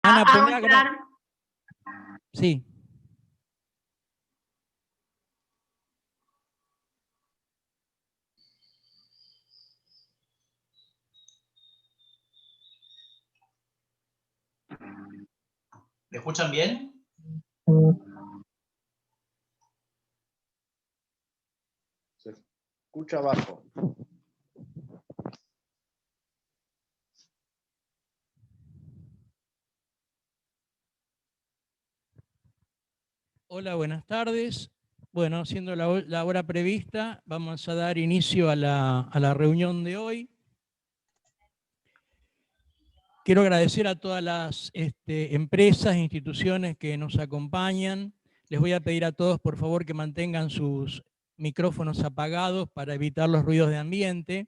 Ana, a mostrar. Sí. ¿Me escuchan bien? Se escucha bajo. Hola, buenas tardes. Bueno, siendo la hora prevista, vamos a dar inicio a la reunión de hoy. Quiero agradecer a todas las empresas e instituciones que nos acompañan. Les voy a pedir a todos, por favor, que mantengan sus micrófonos apagados para evitar los ruidos de ambiente.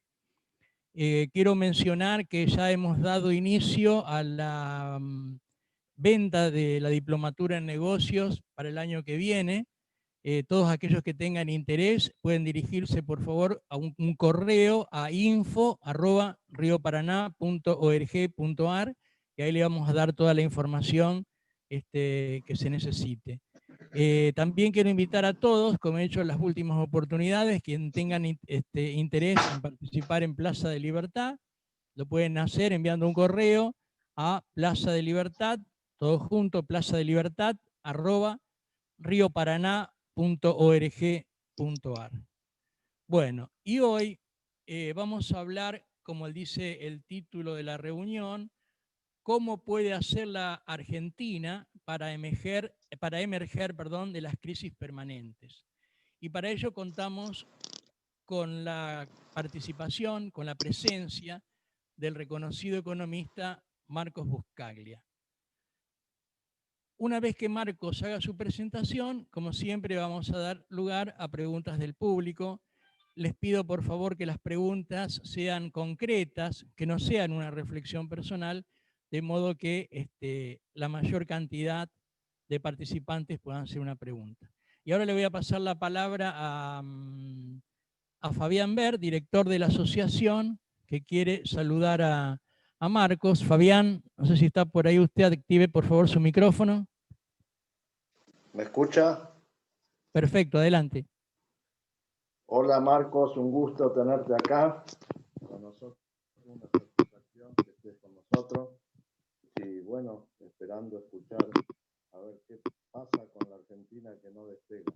Quiero mencionar que ya hemos dado inicio a la venta de la diplomatura en negocios para el año que viene. Todos aquellos que tengan interés pueden dirigirse, por favor, a un correo a info@rioparaná.org.ar y ahí le vamos a dar toda la información que se necesite. También quiero invitar a todos, como he hecho en las últimas oportunidades, quien tengan interés en participar en Plaza de Libertad, lo pueden hacer enviando un correo a Plaza de Libertad, todo junto, plazadelibertad@rioparaná.org.ar. Bueno, y hoy vamos a hablar, como dice el título de la reunión, cómo puede hacer la Argentina para emerger de las crisis permanentes. Y para ello contamos con la participación, con la presencia del reconocido economista Marcos Buscaglia. Una vez que Marcos haga su presentación, como siempre vamos a dar lugar a preguntas del público. Les pido por favor que las preguntas sean concretas, que no sean una reflexión personal, de modo que la mayor cantidad de participantes puedan hacer una pregunta. Y ahora le voy a pasar la palabra a Fabián Ver, director de la asociación, que quiere saludar a Marcos. Fabián, no sé si está por ahí usted, active por favor su micrófono. ¿Me escucha? Perfecto, adelante. Hola Marcos, un gusto tenerte acá con nosotros, una satisfacción que estés con nosotros y bueno, esperando escuchar a ver qué pasa con la Argentina que no despega.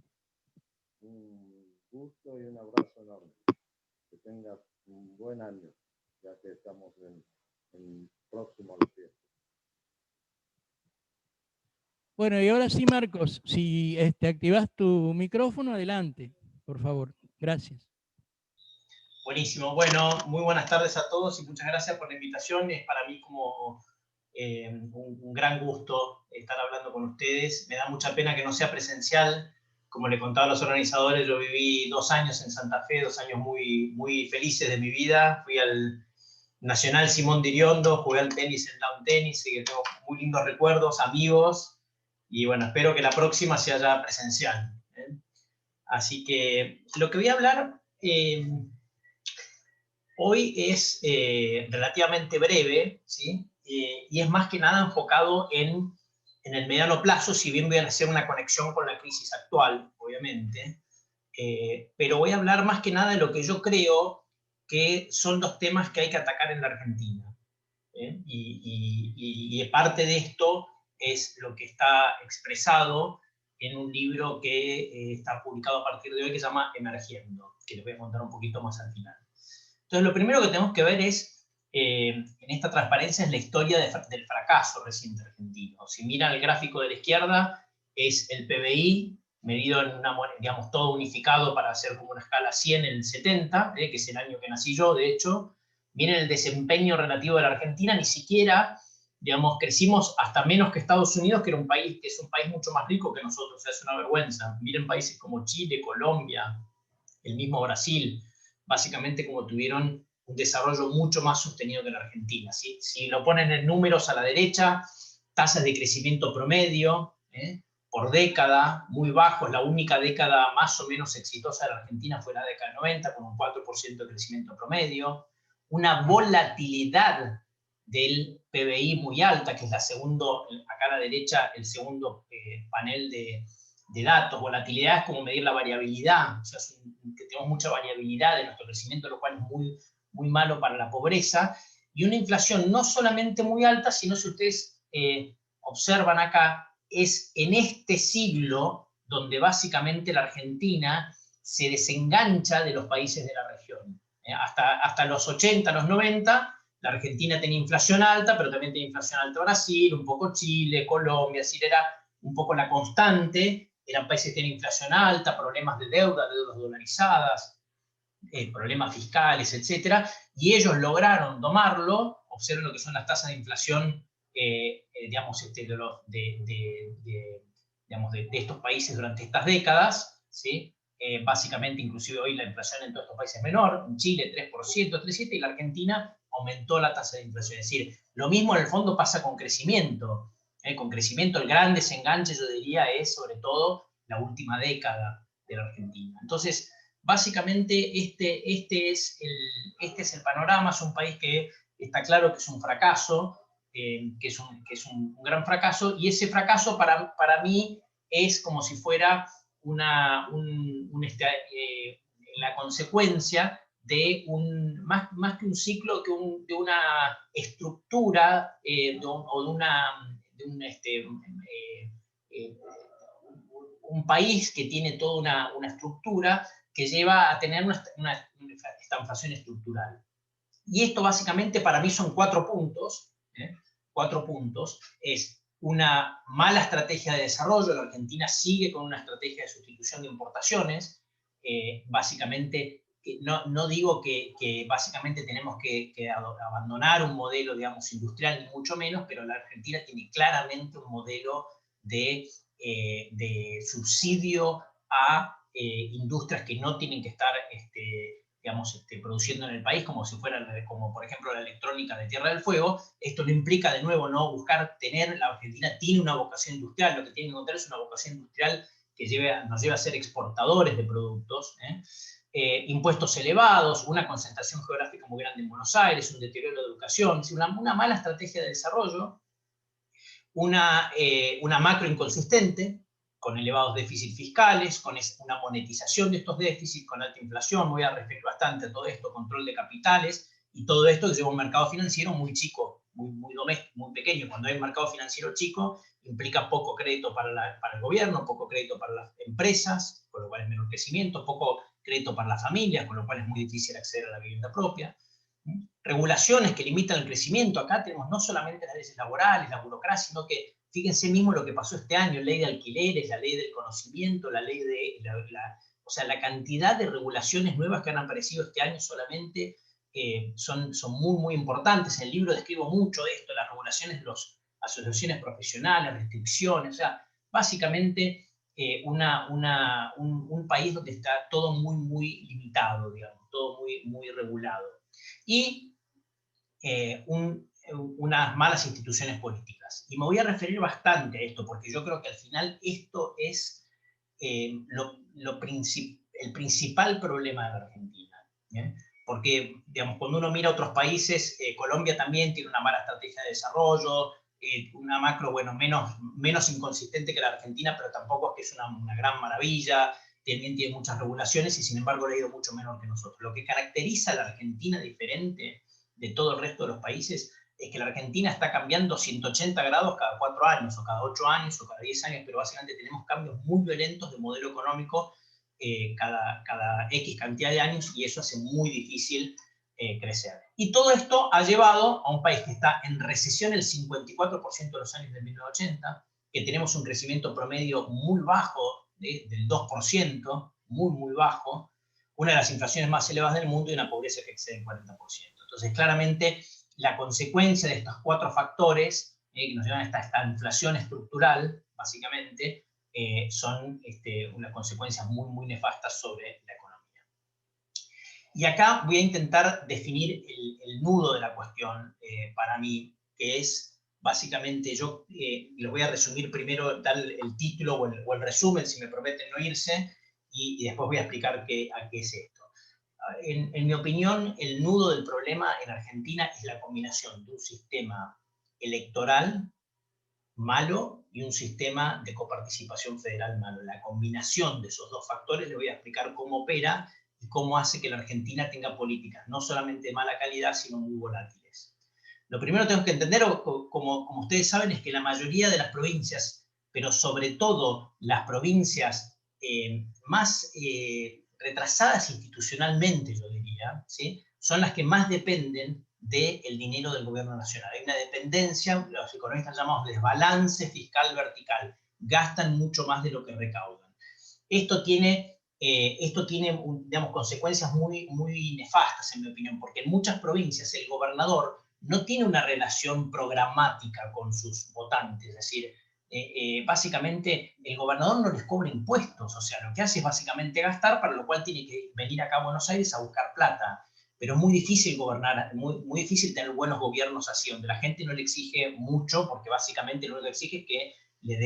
Un gusto y un abrazo enorme. Que tengas un buen año, ya que estamos en próximo a las fiestas. Bueno, y ahora sí, Marcos, si activas tu micrófono, adelante, por favor. Gracias. Buenísimo. Bueno, muy buenas tardes a todos y muchas gracias por la invitación. Es para mí como un gran gusto estar hablando con ustedes. Me da mucha pena que no sea presencial. Como le contaba a los organizadores, yo viví 2 años en Santa Fe, 2 años muy, muy felices de mi vida. Fui al Nacional Simón de Iriondo, jugué al tenis en Lawn Tennis, y que tengo muy lindos recuerdos, amigos. Y bueno, espero que la próxima sea ya presencial. Así que lo que voy a hablar hoy es relativamente breve, ¿sí? Y es más que nada enfocado en el mediano plazo, si bien voy a hacer una conexión con la crisis actual, obviamente, pero voy a hablar más que nada de lo que yo creo que son los temas que hay que atacar en la Argentina. Y parte de esto es lo que está expresado en un libro que está publicado a partir de hoy que se llama Emergiendo, que les voy a contar un poquito más al final. Entonces, lo primero que tenemos que ver es, en esta transparencia, es la historia del fracaso reciente argentino. Si miran el gráfico de la izquierda, es el PBI, medido en una moneda, digamos, todo unificado para hacer como una escala 100 en el 70, que es el año que nací yo, de hecho. Miren el desempeño relativo de la Argentina, ni siquiera, digamos, crecimos hasta menos que Estados Unidos, que es un país mucho más rico que nosotros, o sea, es una vergüenza. Miren países como Chile, Colombia, el mismo Brasil, básicamente como tuvieron un desarrollo mucho más sostenido que la Argentina. Si lo ponen en números a la derecha, tasas de crecimiento promedio, por década, muy bajos. La única década más o menos exitosa de la Argentina fue la década del 90, con un 4% de crecimiento promedio. Una volatilidad del PBI muy alta, que es acá a la derecha, el segundo panel de datos. Volatilidad es como medir la variabilidad, o sea, que tenemos mucha variabilidad de nuestro crecimiento, lo cual es muy, muy malo para la pobreza, y una inflación no solamente muy alta, sino, si ustedes observan acá, es en este siglo donde básicamente la Argentina se desengancha de los países de la región. Hasta los 80, los 90, la Argentina tenía inflación alta, pero también tenía inflación alta Brasil, un poco Chile, Colombia, así era un poco la constante. Eran países que tenían inflación alta, problemas de deudas dolarizadas, problemas fiscales, etc. Y ellos lograron domarlo. Observen lo que son las tasas de inflación, digamos, de estos países durante estas décadas, ¿sí? Básicamente, inclusive hoy la inflación en todos estos países es menor. En Chile 3%, 3,7%, y la Argentina aumentó la tasa de inflación. Es decir, lo mismo en el fondo pasa con crecimiento. Con crecimiento, el gran desenganche, yo diría, es sobre todo la última década de la Argentina. Entonces, básicamente este es el panorama. Es un país que está claro que es un fracaso, que es un gran fracaso, y ese fracaso para mí es como si fuera la consecuencia de más que un ciclo, de una estructura, un país que tiene toda una estructura que lleva a tener una estanflación estructural. Y esto básicamente para mí son 4 puntos. 4 puntos. Es una mala estrategia de desarrollo. La Argentina sigue con una estrategia de sustitución de importaciones. Básicamente, no digo que básicamente tenemos que abandonar un modelo, digamos, industrial, ni mucho menos, pero la Argentina tiene claramente un modelo de subsidio a industrias que no tienen que estar digamos, produciendo en el país, como si fuera, como por ejemplo la electrónica de Tierra del Fuego. Esto no implica, de nuevo, no buscar la Argentina tiene una vocación industrial. Lo que tiene que encontrar es una vocación industrial que nos lleve a ser exportadores de productos. Impuestos elevados, una concentración geográfica muy grande en Buenos Aires, un deterioro de educación, una mala estrategia de desarrollo, una macro inconsistente, con elevados déficits fiscales, con una monetización de estos déficits, con alta inflación. Voy a referir bastante a todo esto, control de capitales, y todo esto que lleva a un mercado financiero muy chico, muy doméstico, muy pequeño. Cuando hay un mercado financiero chico, implica poco crédito para el gobierno, poco crédito para las empresas, con lo cual es menor crecimiento, poco crédito para las familias, con lo cual es muy difícil acceder a la vivienda propia. Regulaciones que limitan el crecimiento. Acá tenemos no solamente las leyes laborales, la burocracia, sino que fíjense mismo lo que pasó este año: ley de alquileres, la ley del conocimiento, la ley de... o sea, la cantidad de regulaciones nuevas que han aparecido este año solamente son muy, muy importantes. En el libro describo mucho de esto, las regulaciones de las asociaciones profesionales, restricciones. O sea, básicamente un país donde está todo muy, muy limitado, digamos, todo muy, muy regulado. Y unas malas instituciones políticas. Y me voy a referir bastante a esto, porque yo creo que al final esto es el principal problema de la Argentina. ¿Bien? Porque, digamos, cuando uno mira a otros países, Colombia también tiene una mala estrategia de desarrollo, una macro, bueno, menos inconsistente que la Argentina, pero tampoco es que es una gran maravilla. También tiene muchas regulaciones y, sin embargo, le ha ido mucho menor que nosotros. Lo que caracteriza a la Argentina diferente de todo el resto de los países es que la Argentina está cambiando 180 grados cada 4 años, o cada 8 años, o cada 10 años, pero básicamente tenemos cambios muy violentos de modelo económico cada X cantidad de años, y eso hace muy difícil crecer. Y todo esto ha llevado a un país que está en recesión el 54% de los años de 1980, que tenemos un crecimiento promedio muy bajo, del 2%, muy, muy bajo, una de las inflaciones más elevadas del mundo y una pobreza que excede el 40%. Entonces, claramente, la consecuencia de estos 4 factores que nos llevan a esta inflación estructural, básicamente, son unas consecuencias muy, muy nefastas sobre la economía. Y acá voy a intentar definir el nudo de la cuestión para mí, que es básicamente, yo les voy a resumir primero, dar el título o el resumen, si me prometen no irse, y después voy a explicar a qué es esto. en mi opinión, el nudo del problema en Argentina es la combinación de un sistema electoral malo y un sistema de coparticipación federal malo. La combinación de esos dos factores, le voy a explicar cómo opera y cómo hace que la Argentina tenga políticas no solamente de mala calidad, sino muy volátiles. Lo primero que tenemos que entender, como ustedes saben, es que la mayoría de las provincias, pero sobre todo las provincias más retrasadas institucionalmente, yo diría, ¿sí?, son las que más dependen del dinero del gobierno nacional. Hay una dependencia, los economistas llamamos desbalance fiscal vertical, gastan mucho más de lo que recaudan. Esto tiene, digamos, consecuencias muy, muy nefastas, en mi opinión, porque en muchas provincias el gobernador no tiene una relación programática con sus votantes, es decir, básicamente el gobernador no les cobra impuestos, o sea, lo que hace es básicamente gastar, para lo cual tiene que venir acá a Buenos Aires a buscar plata. Pero es muy difícil gobernar, muy difícil tener buenos gobiernos así, donde la gente no le exige mucho, porque básicamente lo único que exige es que le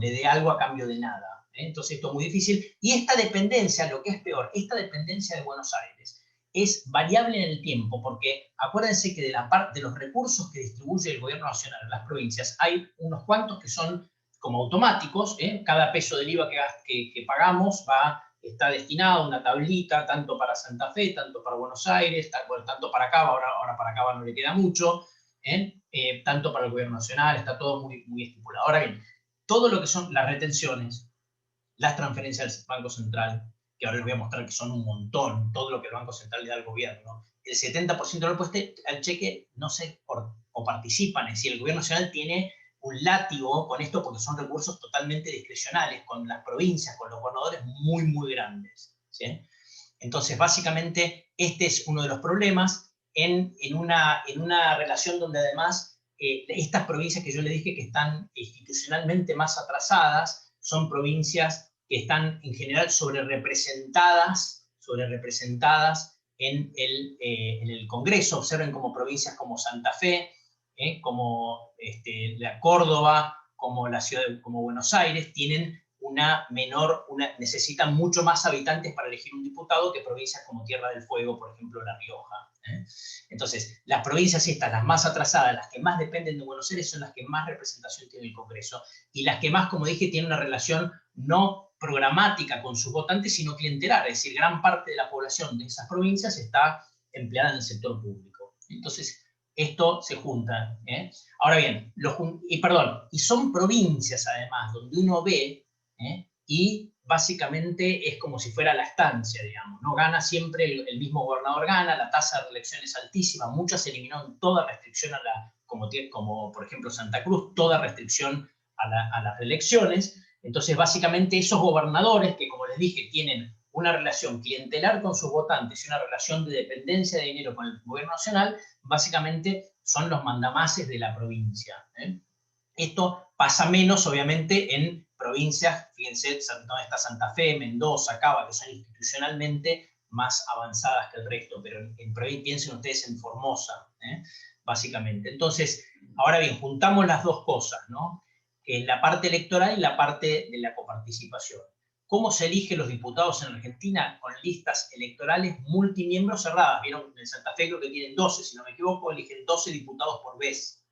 dé algo a cambio de nada. Entonces esto es muy difícil. Y esta dependencia, lo que es peor, esta dependencia de Buenos Aires es variable en el tiempo, porque acuérdense que de la parte de los recursos que distribuye el gobierno nacional en las provincias, hay unos cuantos que son como automáticos, cada peso del IVA que pagamos está destinado a una tablita, tanto para Santa Fe, tanto para Buenos Aires, tanto para Cava, ahora para Cava no le queda mucho, tanto para el gobierno nacional, está todo muy, muy estipulado. Ahora bien, todo lo que son las retenciones, las transferencias del Banco Central, que ahora les voy a mostrar que son un montón, todo lo que el Banco Central le da al gobierno, el 70% del impuesto al cheque no se participan, es decir, el gobierno nacional tiene un látigo con esto porque son recursos totalmente discrecionales, con las provincias, con los gobernadores muy, muy grandes, ¿sí? Entonces, básicamente, este es uno de los problemas en una relación donde además estas provincias que yo le dije que están institucionalmente más atrasadas son provincias que están en general sobre-representadas en el Congreso. Observen como provincias como Santa Fe, como la Córdoba, como la ciudad, como Buenos Aires, tienen necesitan mucho más habitantes para elegir un diputado que provincias como Tierra del Fuego, por ejemplo, La Rioja. Entonces, las provincias estas, las más atrasadas, las que más dependen de Buenos Aires, son las que más representación tiene el Congreso, y las que más, como dije, tienen una relación no programática con sus votantes, sino clientelar, es decir, gran parte de la población de esas provincias está empleada en el sector público. Entonces, esto se junta. Ahora bien, y son provincias, además, donde uno ve, y básicamente es como si fuera la estancia, digamos, ¿no? Gana siempre el mismo gobernador, la tasa de reelección es altísima, muchas eliminaron toda restricción como por ejemplo Santa Cruz, toda restricción a las reelecciones. Entonces básicamente esos gobernadores que, como les dije, tienen una relación clientelar con sus votantes y una relación de dependencia de dinero con el gobierno nacional, básicamente son los mandamases de la provincia. Esto pasa menos, obviamente, en provincias, fíjense, donde está Santa Fe, Mendoza, Cava, que son institucionalmente más avanzadas que el resto, pero en provincia, piensen ustedes en Formosa, básicamente. Entonces, ahora bien, juntamos las dos cosas, ¿no? La parte electoral y la parte de la coparticipación. ¿Cómo se eligen los diputados en Argentina? Con listas electorales multimiembros cerradas. Vieron, en Santa Fe creo que tienen 12, si no me equivoco, eligen 12 diputados por vez.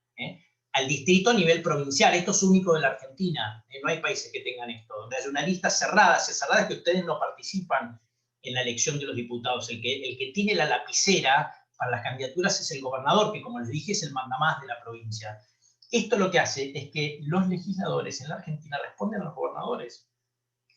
Al distrito a nivel provincial. Esto es único de la Argentina. No hay países que tengan esto, donde hay una lista cerrada. Si es cerrada es que ustedes no participan en la elección de los diputados. El que tiene la lapicera para las candidaturas es el gobernador, que como les dije es el mandamás de la provincia. Esto lo que hace es que los legisladores en la Argentina responden a los gobernadores.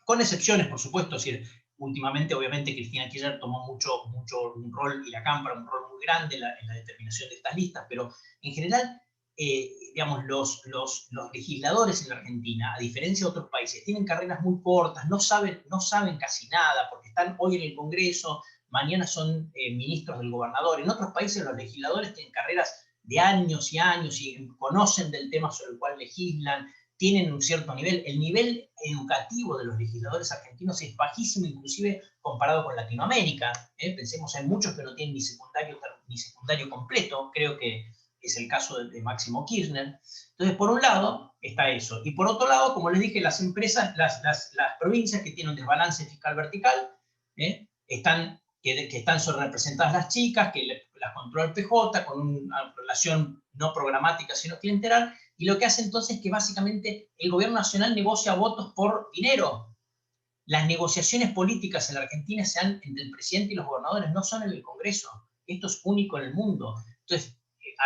Con excepciones, por supuesto. Es decir, últimamente, obviamente, Cristina Kirchner tomó mucho un rol, y la Cámara un rol muy grande en la determinación de estas listas, pero en general, digamos, los legisladores en la Argentina, a diferencia de otros países, tienen carreras muy cortas, no saben casi nada, porque están hoy en el Congreso, mañana son ministros del gobernador. En otros países los legisladores tienen carreras de años y años y conocen del tema sobre el cual legislan, tienen un cierto nivel. El nivel educativo de los legisladores argentinos es bajísimo, inclusive comparado con Latinoamérica. Pensemos, hay muchos que no tienen ni secundario completo, creo que es el caso de Máximo Kirchner. Entonces, por un lado, está eso. Y por otro lado, como les dije, las empresas, las provincias que tienen un desbalance fiscal vertical, que están sobrerepresentadas las chicas, que las controla el PJ, con una relación no programática sino clientelar, y lo que hace entonces es que básicamente el gobierno nacional negocia votos por dinero. Las negociaciones políticas en la Argentina se dan entre el presidente y los gobernadores, no son en el Congreso. Esto es único en el mundo. Entonces,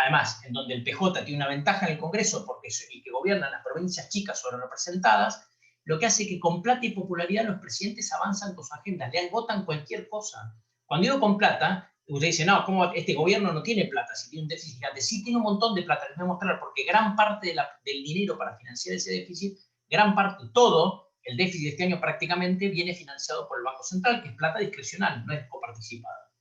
además, en donde el PJ tiene una ventaja en el Congreso, porque es el que gobierna las provincias chicas sobre representadas, lo que hace que con plata y popularidad los presidentes avanzan con su agenda, les votan cualquier cosa. Cuando digo con plata, usted dice, no, ¿cómo este gobierno no tiene plata? Si tiene un déficit gigante. Sí, tiene un montón de plata, les voy a mostrar, porque gran parte del dinero para financiar ese déficit, gran parte, todo, el déficit de este año prácticamente viene financiado por el Banco Central, que es plata discrecional, no es coparticipada.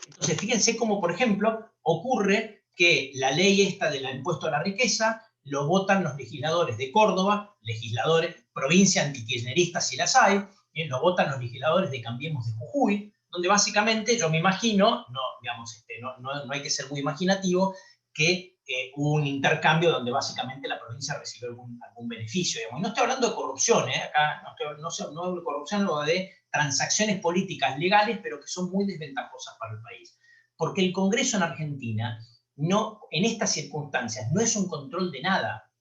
Entonces, fíjense cómo, por ejemplo, ocurre que la ley esta del impuesto a la riqueza lo votan los legisladores de Córdoba, legisladores, provincia antikirchnerista si las hay, lo votan los legisladores de Cambiemos de Jujuy, donde básicamente, yo me imagino, no, digamos, no hay que ser muy imaginativo, que hubo un intercambio donde básicamente la provincia recibió algún beneficio. Digamos. Y no estoy hablando de corrupción, acá no hablo de corrupción, hablo de transacciones políticas legales, pero que son muy desventajosas para el país. Porque el Congreso en Argentina, en estas circunstancias, no es un control de nada.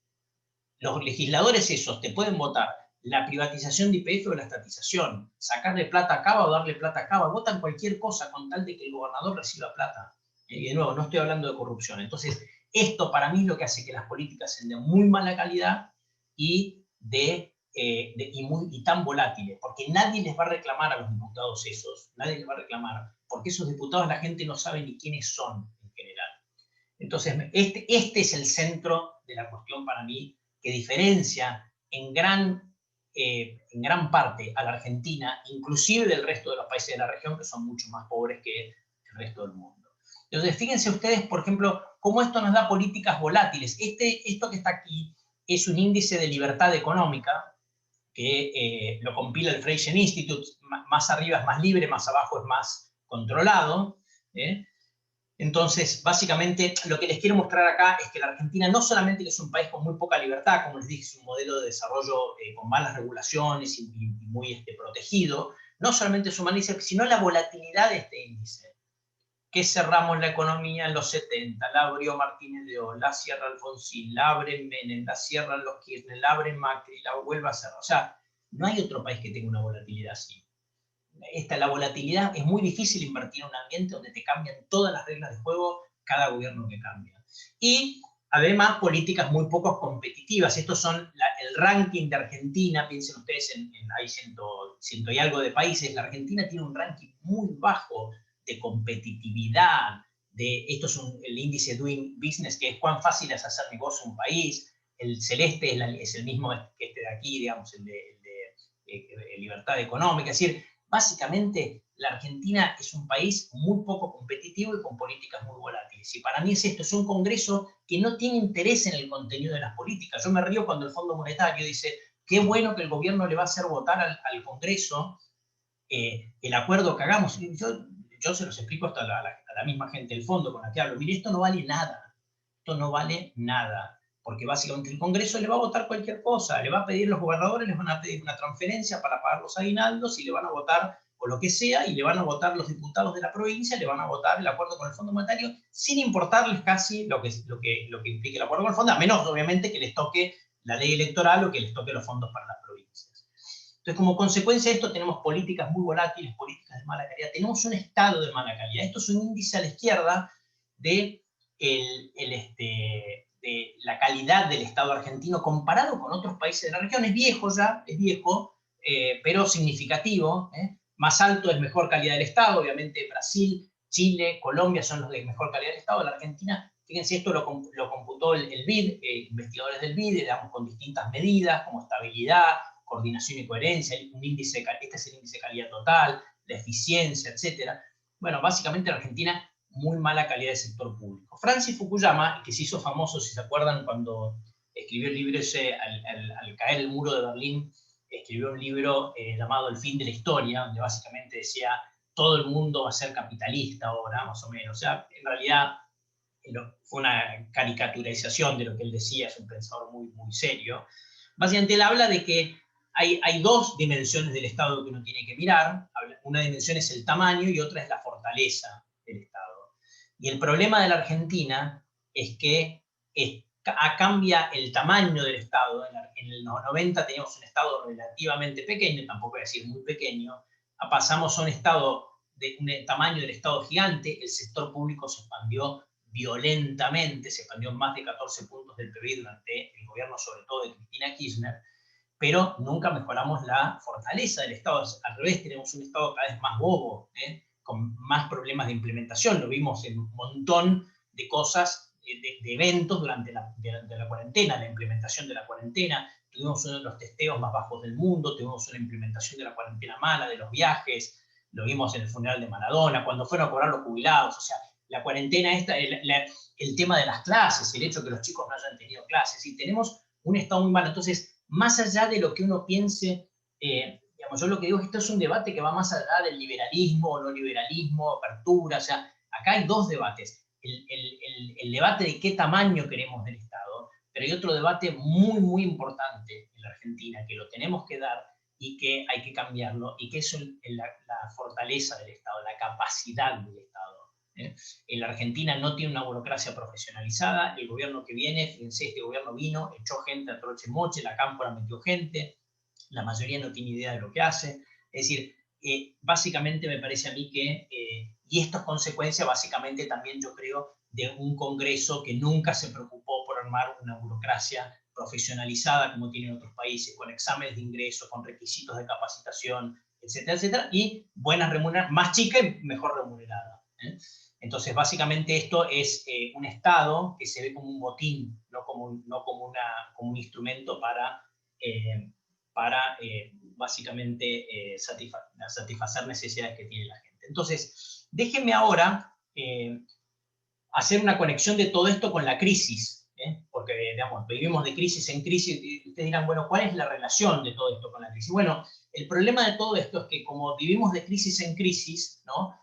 Los legisladores esos te pueden votar la privatización de YPF o la estatización, sacarle plata a Cava o darle plata a Cava, votan cualquier cosa con tal de que el gobernador reciba plata. Y de nuevo, no estoy hablando de corrupción. Entonces, esto para mí es lo que hace que las políticas sean de muy mala calidad y tan volátiles, porque nadie les va a reclamar a los diputados esos, nadie les va a reclamar, porque esos diputados la gente no sabe ni quiénes son en general. Entonces, este es el centro de la cuestión para mí, que diferencia en gran parte a la Argentina, inclusive del resto de los países de la región, que son mucho más pobres que el resto del mundo. Entonces, fíjense ustedes, por ejemplo, cómo esto nos da políticas volátiles. Esto que está aquí es un índice de libertad económica, que lo compila el Freien Institute, más arriba es más libre, más abajo es más controlado. Entonces, básicamente, lo que les quiero mostrar acá es que la Argentina no solamente es un país con muy poca libertad, como les dije, es un modelo de desarrollo con malas regulaciones y muy protegido, no solamente es un mal índice, sino la volatilidad de este índice. Que cerramos la economía en los 70, la abrió Martínez de Oz, la cierra Alfonsín, la abren Menem, la cierran los Kirchner, la abren Macri, la vuelve a cerrar. O sea, no hay otro país que tenga una volatilidad así. La volatilidad, es muy difícil invertir en un ambiente donde te cambian todas las reglas de juego cada gobierno que cambia. Y además políticas muy poco competitivas. Estos son el ranking de Argentina, piensen ustedes hay ciento y algo de países, la Argentina tiene un ranking muy bajo de competitividad, esto es el índice Doing Business, que es cuán fácil es hacer negocio en un país. El celeste es el mismo que este de aquí, digamos, el de libertad económica. Es decir, básicamente la Argentina es un país muy poco competitivo y con políticas muy volátiles. Y para mí es un Congreso que no tiene interés en el contenido de las políticas. Yo me río cuando el Fondo Monetario dice, qué bueno que el gobierno le va a hacer votar al Congreso el acuerdo que hagamos. Yo se los explico hasta a la misma gente del fondo con la que hablo. Mire, esto no vale nada. Esto no vale nada. Porque básicamente el Congreso le va a votar cualquier cosa. Le va a pedir, los gobernadores les van a pedir una transferencia para pagar los aguinaldos y le van a votar o lo que sea, y le van a votar los diputados de la provincia, le van a votar el acuerdo con el Fondo Monetario, sin importarles casi lo que implique el acuerdo con el Fondo, a menos obviamente que les toque la ley electoral o que les toque los fondos para las provincias. Entonces, como consecuencia de esto, tenemos políticas muy volátiles, políticas de mala calidad, tenemos un Estado de mala calidad. Esto es un índice a la izquierda de la calidad del Estado argentino comparado con otros países de la región. Es viejo ya, pero significativo. Más alto es mejor calidad del Estado, obviamente Brasil, Chile, Colombia son los de mejor calidad del Estado. La Argentina, fíjense, esto lo computó el BID, investigadores del BID, digamos, con distintas medidas como estabilidad, coordinación y coherencia, este es el índice de calidad total, la eficiencia, etc. Bueno, básicamente en Argentina, muy mala calidad del sector público. Francis Fukuyama, que se hizo famoso, si se acuerdan, cuando escribió el libro ese, al caer el muro de Berlín, escribió un libro llamado El fin de la historia, donde básicamente decía, todo el mundo va a ser capitalista ahora, más o menos. O sea, en realidad fue una caricaturización de lo que él decía, es un pensador muy, muy serio. Básicamente él habla de que hay dos dimensiones del Estado que uno tiene que mirar. Una dimensión es el tamaño y otra es la fortaleza del Estado. Y el problema de la Argentina es que cambia el tamaño del Estado. En los 90 teníamos un Estado relativamente pequeño, tampoco voy a decir muy pequeño, pasamos a un Estado de un tamaño del Estado gigante, el sector público se expandió violentamente, se expandió más de 14 puntos del PIB durante el gobierno, sobre todo de Cristina Kirchner, pero nunca mejoramos la fortaleza del Estado. Al revés, tenemos un Estado cada vez más bobo, con más problemas de implementación. Lo vimos en un montón de cosas, de eventos durante la cuarentena, la implementación de la cuarentena. Tuvimos uno de los testeos más bajos del mundo, tuvimos una implementación de la cuarentena mala, de los viajes, lo vimos en el funeral de Maradona, cuando fueron a cobrar los jubilados. O sea, la cuarentena esta, el tema de las clases, el hecho de que los chicos no hayan tenido clases, y tenemos un Estado muy malo. Entonces, más allá de lo que uno piense, digamos, yo lo que digo es que esto es un debate que va más allá del liberalismo o no liberalismo, apertura. O sea, acá hay dos debates. El debate de qué tamaño queremos del Estado, pero hay otro debate muy, muy importante en la Argentina, que lo tenemos que dar y que hay que cambiarlo, y que es la fortaleza del Estado, la capacidad del Estado. En la Argentina no tiene una burocracia profesionalizada. El gobierno que viene, fíjense, este gobierno vino, echó gente a troche moche, la Cámpora metió gente, la mayoría no tiene idea de lo que hace. Es decir, básicamente me parece a mí que, y esto es consecuencia básicamente también, yo creo, de un Congreso que nunca se preocupó por armar una burocracia profesionalizada como tienen otros países, con exámenes de ingreso, con requisitos de capacitación, etcétera, etcétera, y buenas remuneraciones, más chica y mejor remunerada. Entonces, básicamente esto es un Estado que se ve como un botín, no como un instrumento para básicamente satisfacer necesidades que tiene la gente. Entonces, déjenme ahora hacer una conexión de todo esto con la crisis, porque digamos, vivimos de crisis en crisis, y ustedes dirán, bueno, ¿cuál es la relación de todo esto con la crisis? Bueno, el problema de todo esto es que como vivimos de crisis en crisis, ¿no?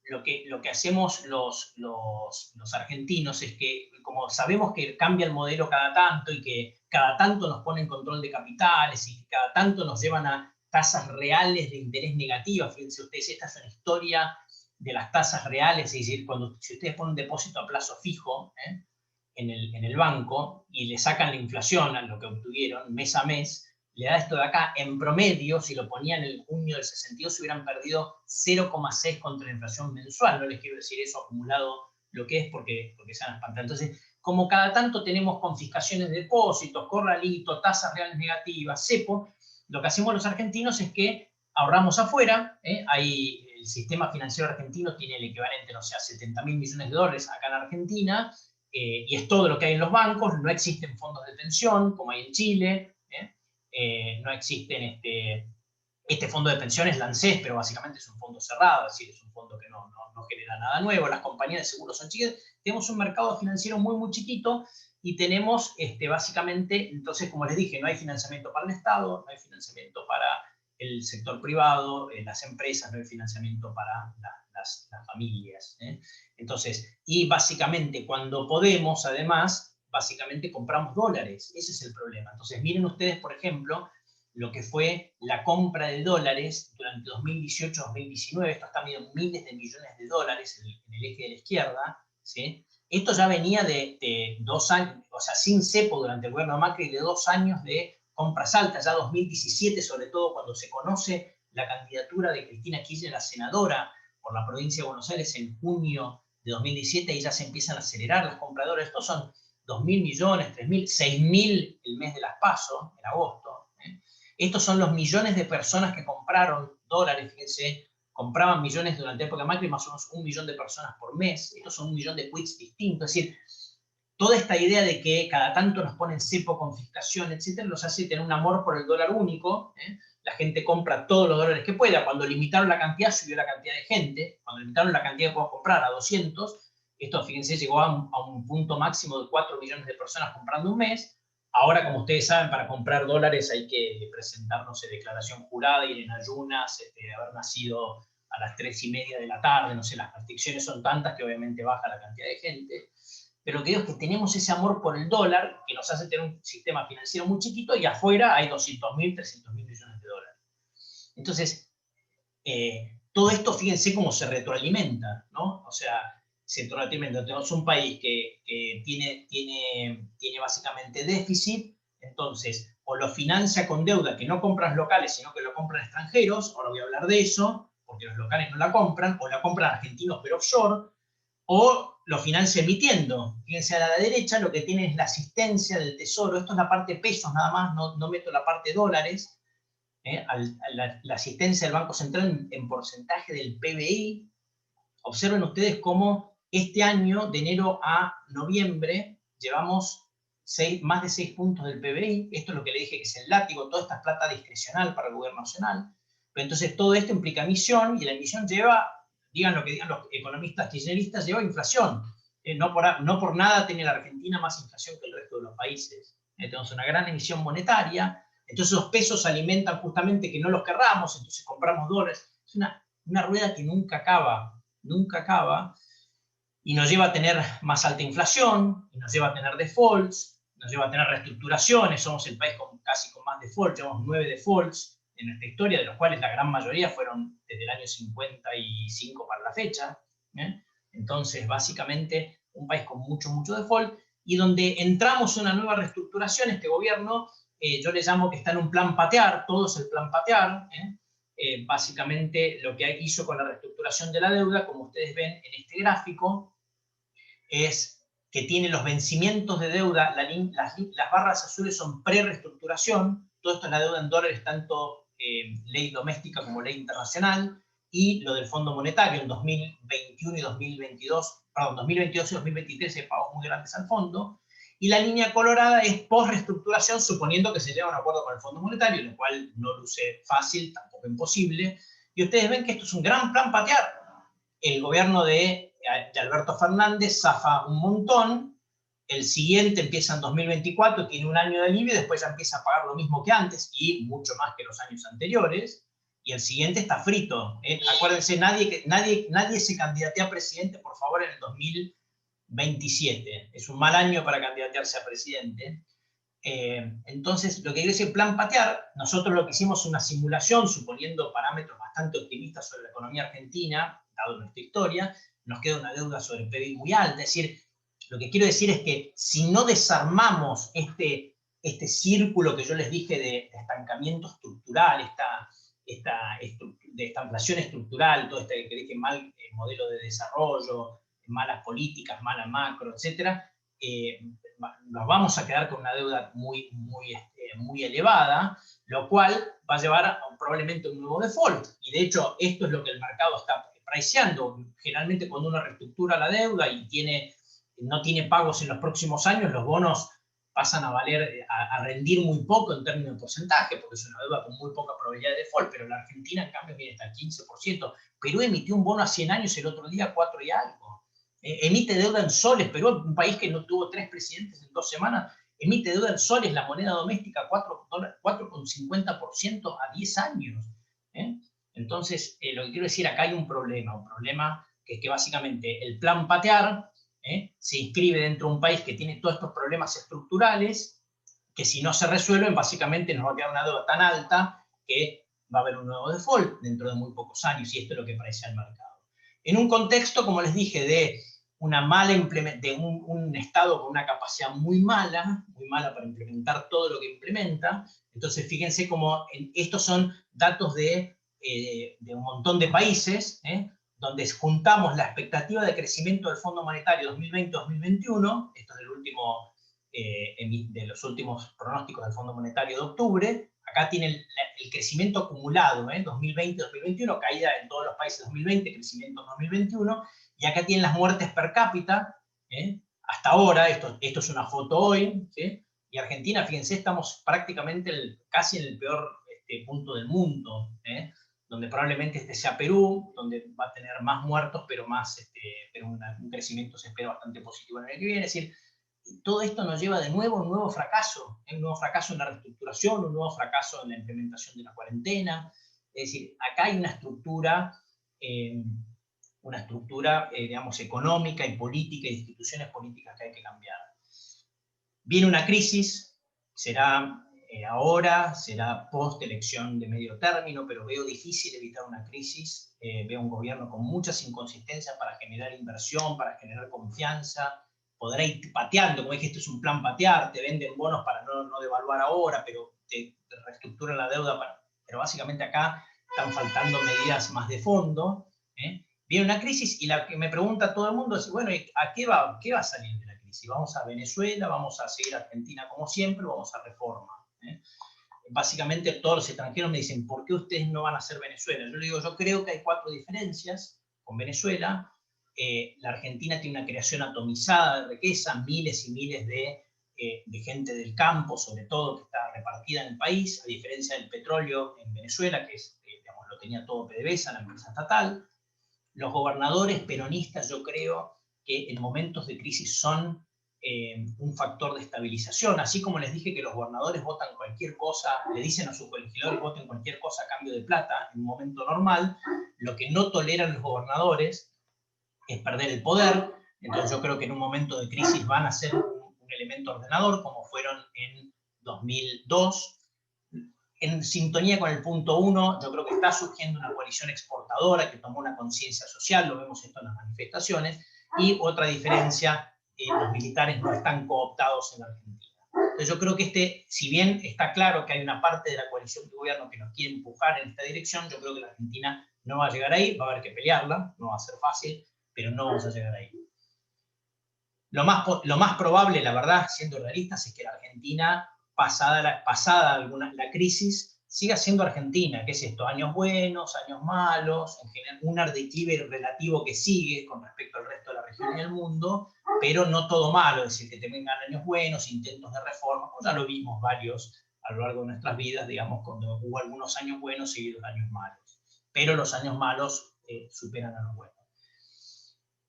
Lo que hacemos los argentinos es que, como sabemos que cambia el modelo cada tanto y que cada tanto nos ponen control de capitales y que cada tanto nos llevan a tasas reales de interés negativas, fíjense ustedes, esta es una historia de las tasas reales, es decir, si ustedes ponen un depósito a plazo fijo en el banco y le sacan la inflación a lo que obtuvieron mes a mes, le da esto de acá, en promedio, si lo ponían en el junio del 62, se hubieran perdido 0,6 contra la inflación mensual. No les quiero decir eso acumulado lo que es porque se han espantado. Entonces, como cada tanto tenemos confiscaciones de depósitos, corralito, tasas reales negativas, cepo, lo que hacemos los argentinos es que ahorramos afuera. El sistema financiero argentino tiene el equivalente, no sé, a 70.000 millones de dólares acá en Argentina, y es todo lo que hay en los bancos. No existen fondos de pensión como hay en Chile. No existen este fondo de pensiones, la ANSES, pero básicamente es un fondo cerrado, es decir, es un fondo que no genera nada nuevo. Las compañías de seguros son chiquitas. Tenemos un mercado financiero muy, muy chiquito, y tenemos básicamente, entonces, como les dije, no hay financiamiento para el Estado, no hay financiamiento para el sector privado, las empresas, no hay financiamiento para las familias. Entonces, y básicamente cuando podemos, además, básicamente compramos dólares. Ese es el problema. Entonces, miren ustedes, por ejemplo, lo que fue la compra de dólares durante 2018-2019. Esto está midiendo miles de millones de dólares en el eje de la izquierda, ¿sí? Esto ya venía de 2 años, o sea, sin cepo durante el gobierno de Macri, de 2 años de compras altas, ya 2017, sobre todo cuando se conoce la candidatura de Cristina Kirchner a senadora por la provincia de Buenos Aires en junio de 2017, y ya se empiezan a acelerar las compradoras. Estos son 2.000 millones, 3.000, 6.000 el mes de las PASO, en agosto. Estos son los millones de personas que compraron dólares, fíjense, compraban millones durante la época de Macri, más o menos 1 millón de personas por mes. Estos son 1 millón de quits distintos. Es decir, toda esta idea de que cada tanto nos ponen cepo, confiscación, etcétera, los hace tener un amor por el dólar único. La gente compra todos los dólares que pueda. Cuando limitaron la cantidad, subió la cantidad de gente. Cuando limitaron la cantidad que podemos comprar a 200, esto, fíjense, llegó a un punto máximo de 4 millones de personas comprando un mes. Ahora, como ustedes saben, para comprar dólares hay que presentarnos en declaración jurada, ir en ayunas, haber nacido a las 3:30 de la tarde, no sé, las restricciones son tantas que obviamente baja la cantidad de gente. pero lo que digo es que tenemos ese amor por el dólar que nos hace tener un sistema financiero muy chiquito y afuera hay 200.000, 300.000 millones de dólares. Entonces, todo esto, fíjense cómo se retroalimenta, ¿no? O sea, se retroalimenta. Tenemos un país que tiene básicamente déficit, entonces, o lo financia con deuda que no compran locales, sino que lo compran extranjeros, ahora voy a hablar de eso, porque los locales no la compran, o la compran argentinos pero offshore, o lo financia emitiendo. Fíjense, a la derecha lo que tiene es la asistencia del Tesoro, esto es la parte pesos nada más, no meto la parte dólares, la asistencia del Banco Central en porcentaje del PBI. Observen ustedes cómo este año, de enero a noviembre, llevamos más de 6 puntos del PBI. Esto es lo que le dije que es el látigo, toda esta plata discrecional para el gobierno nacional. Pero entonces todo esto implica emisión, y la emisión lleva, digan lo que digan los economistas kirchneristas, lleva inflación. No por nada tiene la Argentina más inflación que el resto de los países. Tenemos una gran emisión monetaria, entonces los pesos alimentan justamente que no los querramos, entonces compramos dólares. Es una rueda que nunca acaba, y nos lleva a tener más alta inflación, y nos lleva a tener defaults, nos lleva a tener reestructuraciones. Somos el país casi con más defaults, llevamos 9 defaults en nuestra historia, de los cuales la gran mayoría fueron desde el año 55 para la fecha. Entonces, básicamente, un país con mucho default, y donde entramos en una nueva reestructuración. Este gobierno, yo le llamo que está en un plan patear, todo es el plan patear. Básicamente, lo que hizo con la reestructuración de la deuda, como ustedes ven en este gráfico, es que tiene los vencimientos de deuda, las barras azules son pre-reestructuración, todo esto es la deuda en dólares, tanto ley doméstica como ley internacional, y lo del Fondo Monetario en 2021 y 2022, perdón, 2022 y 2023 hay pagos muy grandes al fondo, y la línea colorada es post-reestructuración, suponiendo que se llegue a un acuerdo con el Fondo Monetario, lo cual no luce fácil, tampoco imposible, y ustedes ven que esto es un gran plan patear. El gobierno de Alberto Fernández zafa un montón, el siguiente empieza en 2024, tiene un año de alivio, y después ya empieza a pagar lo mismo que antes, y mucho más que los años anteriores, y el siguiente está frito. Acuérdense, nadie se candidatea a presidente, por favor, en el 2027. Es un mal año para candidatearse a presidente. Entonces, lo que quiere decir plan patear, nosotros lo que hicimos es una simulación, suponiendo parámetros bastante optimistas sobre la economía argentina, dado nuestra historia, nos queda una deuda sobre el PBI muy alta. Es decir, lo que quiero decir es que si no desarmamos este círculo que yo les dije de estancamiento estructural, de esta inflación estructural, todo este que dije, mal modelo de desarrollo, malas políticas, mala macro, etc., nos vamos a quedar con una deuda muy elevada, lo cual va a llevar probablemente a un nuevo default. Y de hecho, esto es lo que el mercado está priceando. Generalmente, cuando uno reestructura la deuda y no tiene pagos en los próximos años, los bonos pasan a rendir muy poco en términos de porcentaje, porque es una deuda con muy poca probabilidad de default, pero la Argentina, en cambio, viene hasta el 15%. Perú emitió un bono a 100 años el otro día, 4 y algo. Emite deuda en soles. Perú, un país que no tuvo 3 presidentes en 2 semanas, emite deuda en soles, la moneda doméstica, 4,50% a 10 años. Entonces, lo que quiero decir, acá hay un problema que es que básicamente el plan patear se inscribe dentro de un país que tiene todos estos problemas estructurales, que si no se resuelven, básicamente nos va a quedar una deuda tan alta que va a haber un nuevo default dentro de muy pocos años, y esto es lo que parece al mercado. En un contexto, como les dije, de un Estado con una capacidad muy mala para implementar todo lo que implementa. Entonces, fíjense cómo estos son datos de un montón de países, donde juntamos la expectativa de crecimiento del Fondo Monetario 2020-2021, esto es de los últimos pronósticos del Fondo Monetario de octubre. Acá tiene el crecimiento acumulado, 2020-2021, caída en todos los países 2020, crecimiento en 2021, y acá tienen las muertes per cápita, hasta ahora, esto es una foto hoy, ¿sí? Y Argentina, fíjense, estamos prácticamente casi en el peor punto del mundo, donde probablemente sea Perú, donde va a tener más muertos, pero un crecimiento se espera bastante positivo en el que viene. Es decir, todo esto nos lleva de nuevo a un nuevo fracaso, un nuevo fracaso en la reestructuración, un nuevo fracaso en la implementación de la cuarentena. Es decir, acá hay una estructura una estructura, digamos, económica y política, y instituciones políticas que hay que cambiar. Viene una crisis, será ahora, será post-elección de medio término, pero veo difícil evitar una crisis. Veo un gobierno con muchas inconsistencias para generar inversión, para generar confianza. Podrá ir pateando, como dije, esto es un plan patear, te venden bonos para no devaluar ahora, pero te reestructuran la deuda. Pero básicamente acá están faltando medidas más de fondo. Viene una crisis y la que me pregunta todo el mundo es, bueno, ¿qué va a salir de la crisis? ¿Vamos a Venezuela? ¿Vamos a seguir Argentina como siempre? ¿Vamos a reforma? Básicamente todos los extranjeros me dicen, ¿por qué ustedes no van a hacer Venezuela? Yo les digo, yo creo que hay 4 diferencias con Venezuela. La Argentina tiene una creación atomizada de riqueza, miles y miles de gente del campo, sobre todo, que está repartida en el país, a diferencia del petróleo en Venezuela, que es, digamos, lo tenía todo PDVSA, la empresa estatal. Los gobernadores peronistas, yo creo que en momentos de crisis son un factor de estabilización, así como les dije que los gobernadores votan cualquier cosa, le dicen a sus legisladores voten cualquier cosa a cambio de plata en un momento normal. Lo que no toleran los gobernadores es perder el poder. Entonces yo creo que en un momento de crisis van a ser un elemento ordenador, como fueron en 2002. En sintonía con el punto 1, yo creo que está surgiendo una coalición exportadora que tomó una conciencia social, lo vemos esto en las manifestaciones, y otra diferencia, los militares no están cooptados en Argentina. Entonces yo creo que si bien está claro que hay una parte de la coalición de gobierno que nos quiere empujar en esta dirección, yo creo que la Argentina no va a llegar ahí, va a haber que pelearla, no va a ser fácil, pero no vamos a llegar ahí. Lo más probable, la verdad, siendo realistas, es que la Argentina, pasada la crisis, siga siendo Argentina. ¿Qué es esto? Años buenos, años malos, en general un declive relativo que sigue con respecto al resto de la región y el mundo, pero no todo malo, es decir, que tengan años buenos, intentos de reforma, como ya lo vimos varios a lo largo de nuestras vidas, digamos, cuando hubo algunos años buenos seguidos de años malos. Pero los años malos superan a los buenos.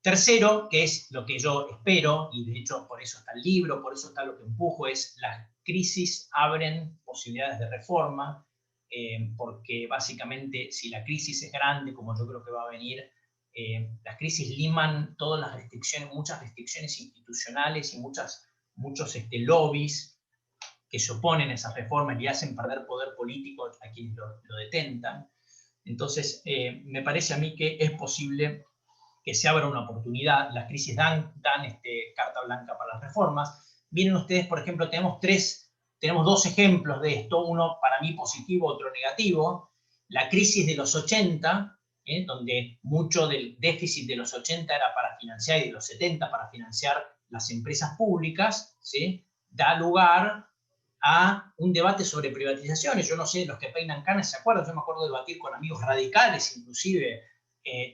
Tercero, que es lo que yo espero, y de hecho por eso está el libro, por eso está lo que empujo, es las crisis abren posibilidades de reforma, porque básicamente si la crisis es grande, como yo creo que va a venir, las crisis liman todas las restricciones, muchas restricciones institucionales y muchos lobbies que se oponen a esas reformas y hacen perder poder político a quienes lo detentan. Entonces, me parece a mí que es posible que se abra una oportunidad. Las crisis dan carta blanca para las reformas. Miren ustedes, por ejemplo, tenemos 2 ejemplos de esto, uno para mí positivo, otro negativo. La crisis de los 80, donde mucho del déficit de los 80 era para financiar, y de los 70 para financiar las empresas públicas, ¿sí? Da lugar a un debate sobre privatizaciones. Yo no sé, los que peinan canas se acuerdan, yo me acuerdo de debatir con amigos radicales, inclusive,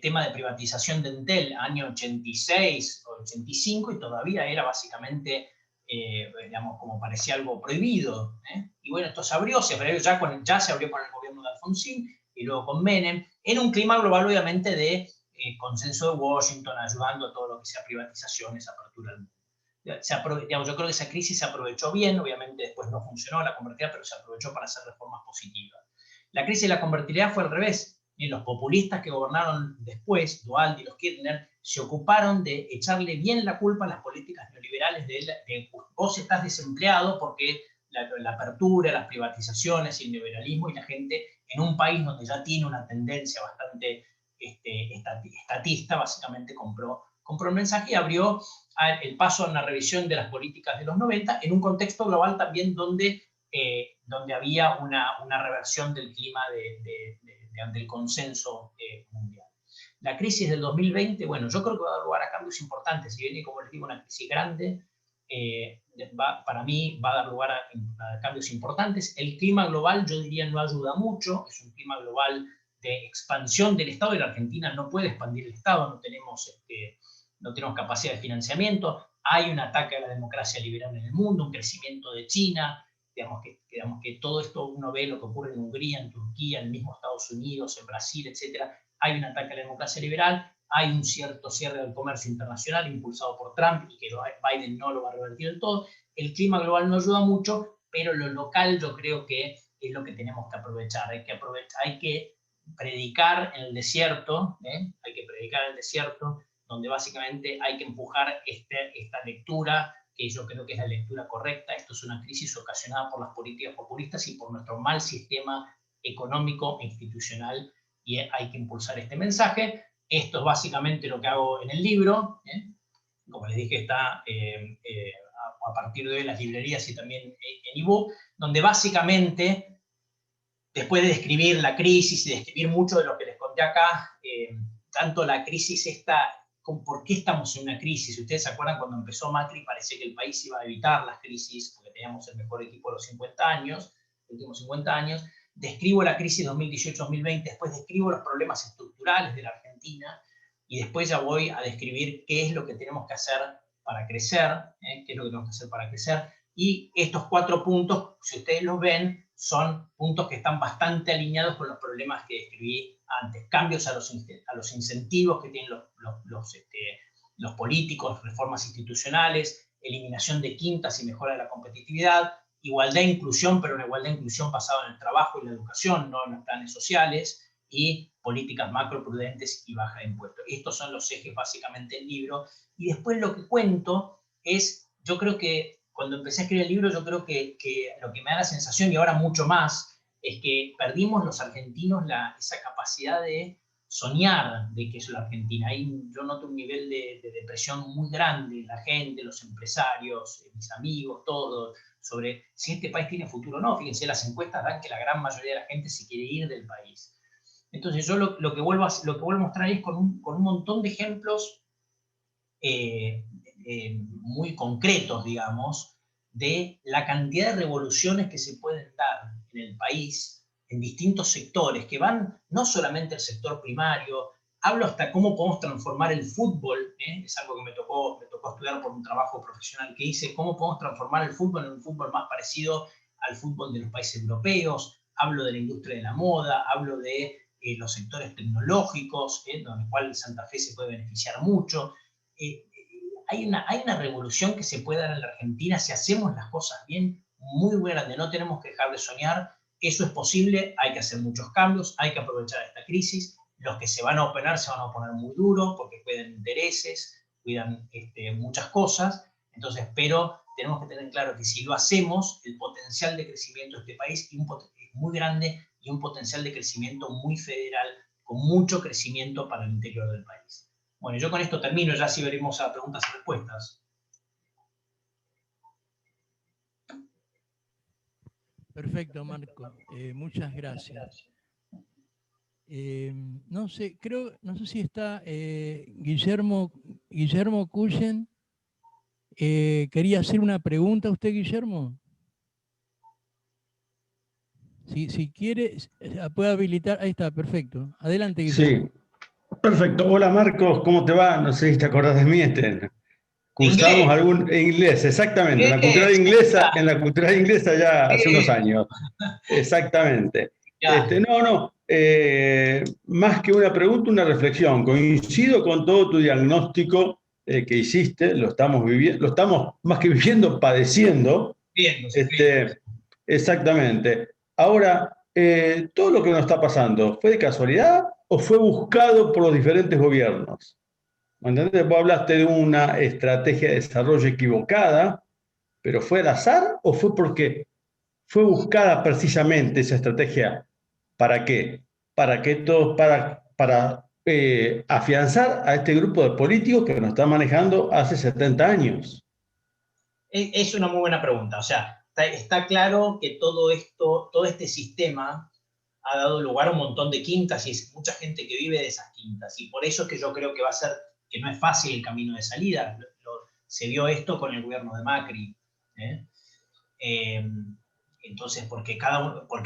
tema de privatización de Entel, año 86 o 85, y todavía era básicamente, digamos, como parecía algo prohibido. Y bueno, esto se abrió ya se abrió con el gobierno de Alfonsín, y luego con Menem, en un clima global, obviamente, de consenso de Washington, ayudando a todo lo que sea privatizaciones, apertura al mundo. Digamos, yo creo que esa crisis se aprovechó bien, obviamente después no funcionó la convertibilidad, pero se aprovechó para hacer reformas positivas. La crisis de la convertibilidad fue al revés. Y los populistas que gobernaron después, Duhalde y los Kirchner, se ocuparon de echarle bien la culpa a las políticas neoliberales de vos estás desempleado porque la apertura, las privatizaciones, el neoliberalismo, y la gente en un país donde ya tiene una tendencia bastante estatista, básicamente compró el mensaje y abrió el paso a una revisión de las políticas de los 90 en un contexto global también donde había una reversión del clima del consenso mundial. La crisis del 2020, bueno, yo creo que va a dar lugar a cambios importantes. Si viene, como les digo, una crisis grande, para mí va a dar lugar a cambios importantes. El clima global, yo diría, no ayuda mucho. Es un clima global de expansión del Estado, y la Argentina no puede expandir el Estado, no tenemos capacidad de financiamiento. Hay un ataque a la democracia liberal en el mundo, un crecimiento de China. Digamos que todo esto uno ve lo que ocurre en Hungría, en Turquía, en el mismo Estados Unidos, en Brasil, etc. Hay un ataque a la democracia liberal, hay un cierto cierre del comercio internacional impulsado por Trump, y que Biden no lo va a revertir del todo. El clima global no ayuda mucho, pero lo local yo creo que es lo que tenemos que aprovechar. Hay que predicar en el desierto, hay que predicar en el desierto, donde básicamente hay que empujar esta lectura, que yo creo que es la lectura correcta. Esto es una crisis ocasionada por las políticas populistas y por nuestro mal sistema económico e institucional, y hay que impulsar este mensaje. Esto es básicamente lo que hago en el libro. Como les dije, está a partir de hoy en las librerías y también en ebook, donde básicamente, después de describir la crisis y describir mucho de lo que les conté acá, tanto la crisis esta, ¿por qué estamos en una crisis? Ustedes se acuerdan cuando empezó Macri, parecía que el país iba a evitar las crisis, porque teníamos el mejor equipo de los 50 años, los últimos 50 años. Describo la crisis 2018-2020, después describo los problemas estructurales de la Argentina, y después ya voy a describir qué es lo que tenemos que hacer para crecer, qué es lo que tenemos que hacer para crecer. Y estos 4 puntos, si ustedes los ven, son puntos que están bastante alineados con los problemas que describí antes. Cambios a los incentivos que tienen los políticos, reformas institucionales, eliminación de quintas y mejora de la competitividad, igualdad e inclusión, pero una igualdad e inclusión basada en el trabajo y la educación, no en los planes sociales, y políticas macroprudentes y baja de impuestos. Estos son los ejes básicamente del libro. Y después lo que cuento es, yo creo que cuando empecé a escribir el libro, yo creo que lo que me da la sensación, y ahora mucho más, es que perdimos los argentinos esa capacidad de soñar de que es la Argentina. Ahí yo noto un nivel de depresión muy grande, la gente, los empresarios, mis amigos, todos, sobre si este país tiene futuro o no. Fíjense, las encuestas dan que la gran mayoría de la gente se quiere ir del país. Entonces yo lo que vuelvo a mostrar es con un montón de ejemplos muy concretos, digamos, de la cantidad de revoluciones que se pueden dar en el país, en distintos sectores, que van no solamente al sector primario, hablo hasta cómo podemos transformar el fútbol, es algo que me tocó estudiar por un trabajo profesional que hice, cómo podemos transformar el fútbol en un fútbol más parecido al fútbol de los países europeos, hablo de la industria de la moda, hablo de los sectores tecnológicos, donde el cual Santa Fe se puede beneficiar mucho. Hay una revolución que se puede dar en la Argentina si hacemos las cosas bien, muy grande. No tenemos que dejar de soñar. Eso es posible, hay que hacer muchos cambios, hay que aprovechar esta crisis. Los que se van a oponer muy duro porque cuidan intereses, cuidan muchas cosas. Entonces, pero tenemos que tener claro que si lo hacemos, el potencial de crecimiento de este país es muy grande, y un potencial de crecimiento muy federal, con mucho crecimiento para el interior del país. Bueno, yo con esto termino, ya sí veremos a preguntas y respuestas. Perfecto, Marco. Muchas gracias. No sé si está Guillermo Cullen. ¿Quería hacer una pregunta a usted, Guillermo? Si quiere, puede habilitar. Ahí está, perfecto. Adelante, Guillermo. Sí, perfecto. Hola, Marcos, ¿cómo te va? No sé si te acordás de mí. Cursamos algún inglés, exactamente. En la cultural inglesa ya hace unos años. Exactamente. Más que una pregunta, una reflexión. Coincido con todo tu diagnóstico que hiciste, lo estamos más que viviendo, padeciendo. Exactamente. Ahora, todo lo que nos está pasando, ¿fue de casualidad o fue buscado por los diferentes gobiernos? ¿Entendés? Vos hablaste de una estrategia de desarrollo equivocada, pero ¿fue al azar o fue porque fue buscada precisamente esa estrategia? ¿Para qué? Para afianzar a este grupo de políticos que nos están manejando hace 70 años. Es una muy buena pregunta. O sea, está claro que todo este sistema ha dado lugar a un montón de quintas, y es mucha gente que vive de esas quintas. Y por eso es que yo creo que va a ser, que no es fácil el camino de salida. Se vio esto con el gobierno de Macri. Entonces, porque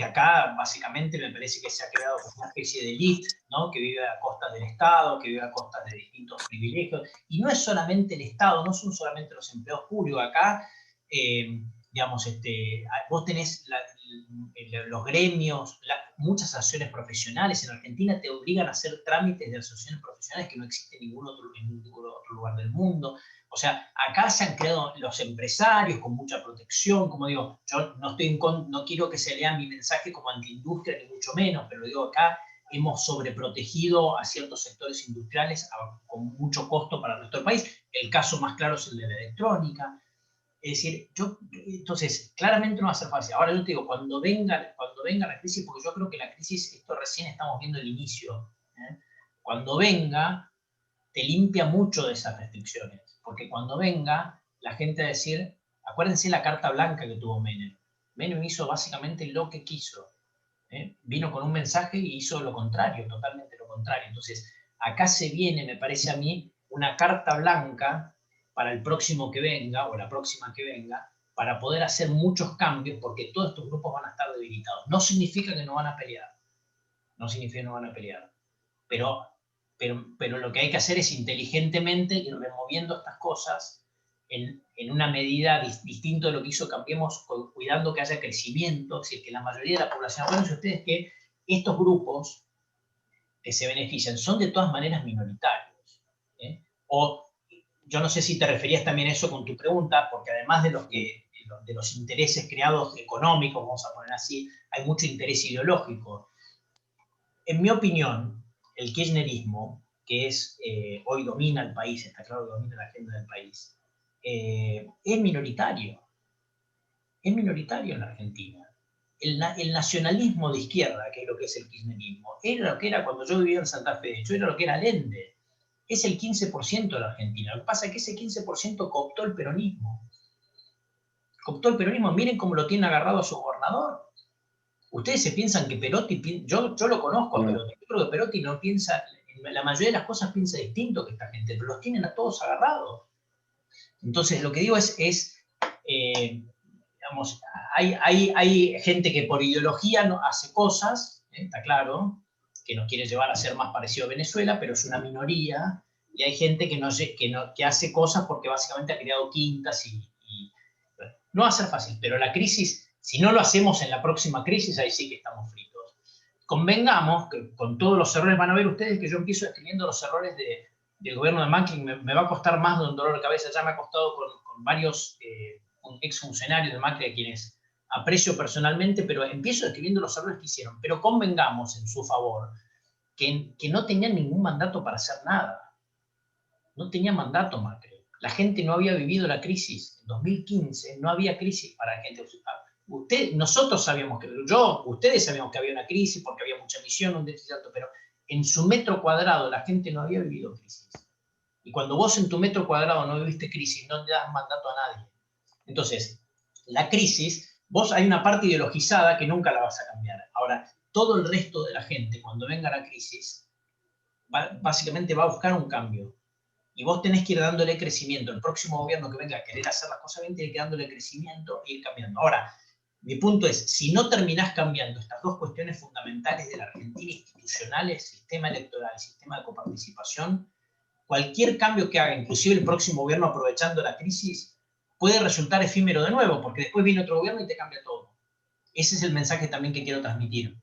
acá básicamente me parece que se ha creado una especie de élite, ¿no? Que vive a costas del Estado, que vive a costas de distintos privilegios. Y no es solamente el Estado, no son solamente los empleados públicos. Acá, digamos, vos tenés los gremios, muchas asociaciones profesionales. En Argentina te obligan a hacer trámites de asociaciones profesionales que no existen en ningún otro lugar del mundo. O sea, acá se han creado los empresarios con mucha protección. Como digo, yo no quiero que se lea mi mensaje como antiindustria, ni mucho menos, pero digo, acá hemos sobreprotegido a ciertos sectores industriales con mucho costo para nuestro país. El caso más claro es el de la electrónica. Es decir, entonces, claramente no va a ser fácil. Ahora yo te digo, cuando venga la crisis, porque yo creo que la crisis, esto recién estamos viendo el inicio, ¿eh? Cuando venga, te limpia mucho de esas restricciones. Porque cuando venga, la gente va a decir, acuérdense la carta blanca que tuvo Menem. Menem hizo básicamente lo que quiso. Vino con un mensaje y hizo lo contrario, totalmente lo contrario. Entonces, acá se viene, me parece a mí, una carta blanca para el próximo que venga, o la próxima que venga, para poder hacer muchos cambios, porque todos estos grupos van a estar debilitados. No significa que no van a pelear, no significa que no van a pelear, pero lo que hay que hacer es inteligentemente ir removiendo estas cosas en una medida distinta de lo que hizo Cambiemos, cuidando que haya crecimiento, es decir, que la mayoría de la población, acuérdense ustedes que estos grupos que se benefician son de todas maneras minoritarios. O yo no sé si te referías también a eso con tu pregunta, porque además de los intereses creados económicos, vamos a poner así, hay mucho interés ideológico. En mi opinión, el kirchnerismo, que hoy domina el país, está claro que domina la agenda del país, es minoritario. Es minoritario en la Argentina. El nacionalismo de izquierda, que es lo que es el kirchnerismo, era lo que era cuando yo vivía en Santa Fe, de hecho, era lo que era Allende. Es el 15% de la Argentina. Lo que pasa es que ese 15% cooptó el peronismo. Cooptó el peronismo, miren cómo lo tiene agarrado a su gobernador. Ustedes se piensan que Perotti, yo lo conozco a Perotti, yo creo que Perotti no piensa, la mayoría de las cosas piensa distinto que esta gente, pero los tienen a todos agarrados. Entonces, lo que digo digamos, hay gente que por ideología no hace cosas, está claro, que nos quiere llevar a ser más parecido a Venezuela, pero es una minoría, y hay gente que hace cosas porque básicamente ha creado quintas bueno, no va a ser fácil, pero la crisis, si no lo hacemos en la próxima crisis, ahí sí que estamos fritos. Convengamos que con todos los errores, van a ver ustedes que yo empiezo escribiendo los errores del gobierno de Macri, me va a costar más de un dolor de cabeza, ya me ha costado con varios exfuncionarios de Macri a quienes aprecio personalmente, pero empiezo escribiendo los errores que hicieron. Pero convengamos en su favor que no tenían ningún mandato para hacer nada. No tenía mandato Macri. La gente no había vivido la crisis. En 2015 no había crisis para la gente. Nosotros sabíamos ustedes sabíamos que había una crisis porque había mucha emisión, un déficit alto, pero en su metro cuadrado la gente no había vivido crisis. Y cuando vos en tu metro cuadrado no viviste crisis, no le das mandato a nadie. Entonces, la crisis, hay una parte ideologizada que nunca la vas a cambiar. Ahora, todo el resto de la gente, cuando venga la crisis, básicamente va a buscar un cambio. Y vos tenés que ir dándole crecimiento. El próximo gobierno que venga a querer hacer las cosas bien, tiene que ir dándole crecimiento e ir cambiando. Ahora, mi punto es, si no terminás cambiando estas dos cuestiones fundamentales de la Argentina, institucionales, sistema electoral, sistema de coparticipación, cualquier cambio que haga, inclusive el próximo gobierno aprovechando la crisis, puede resultar efímero de nuevo, porque después viene otro gobierno y te cambia todo. Ese es el mensaje también que quiero transmitir,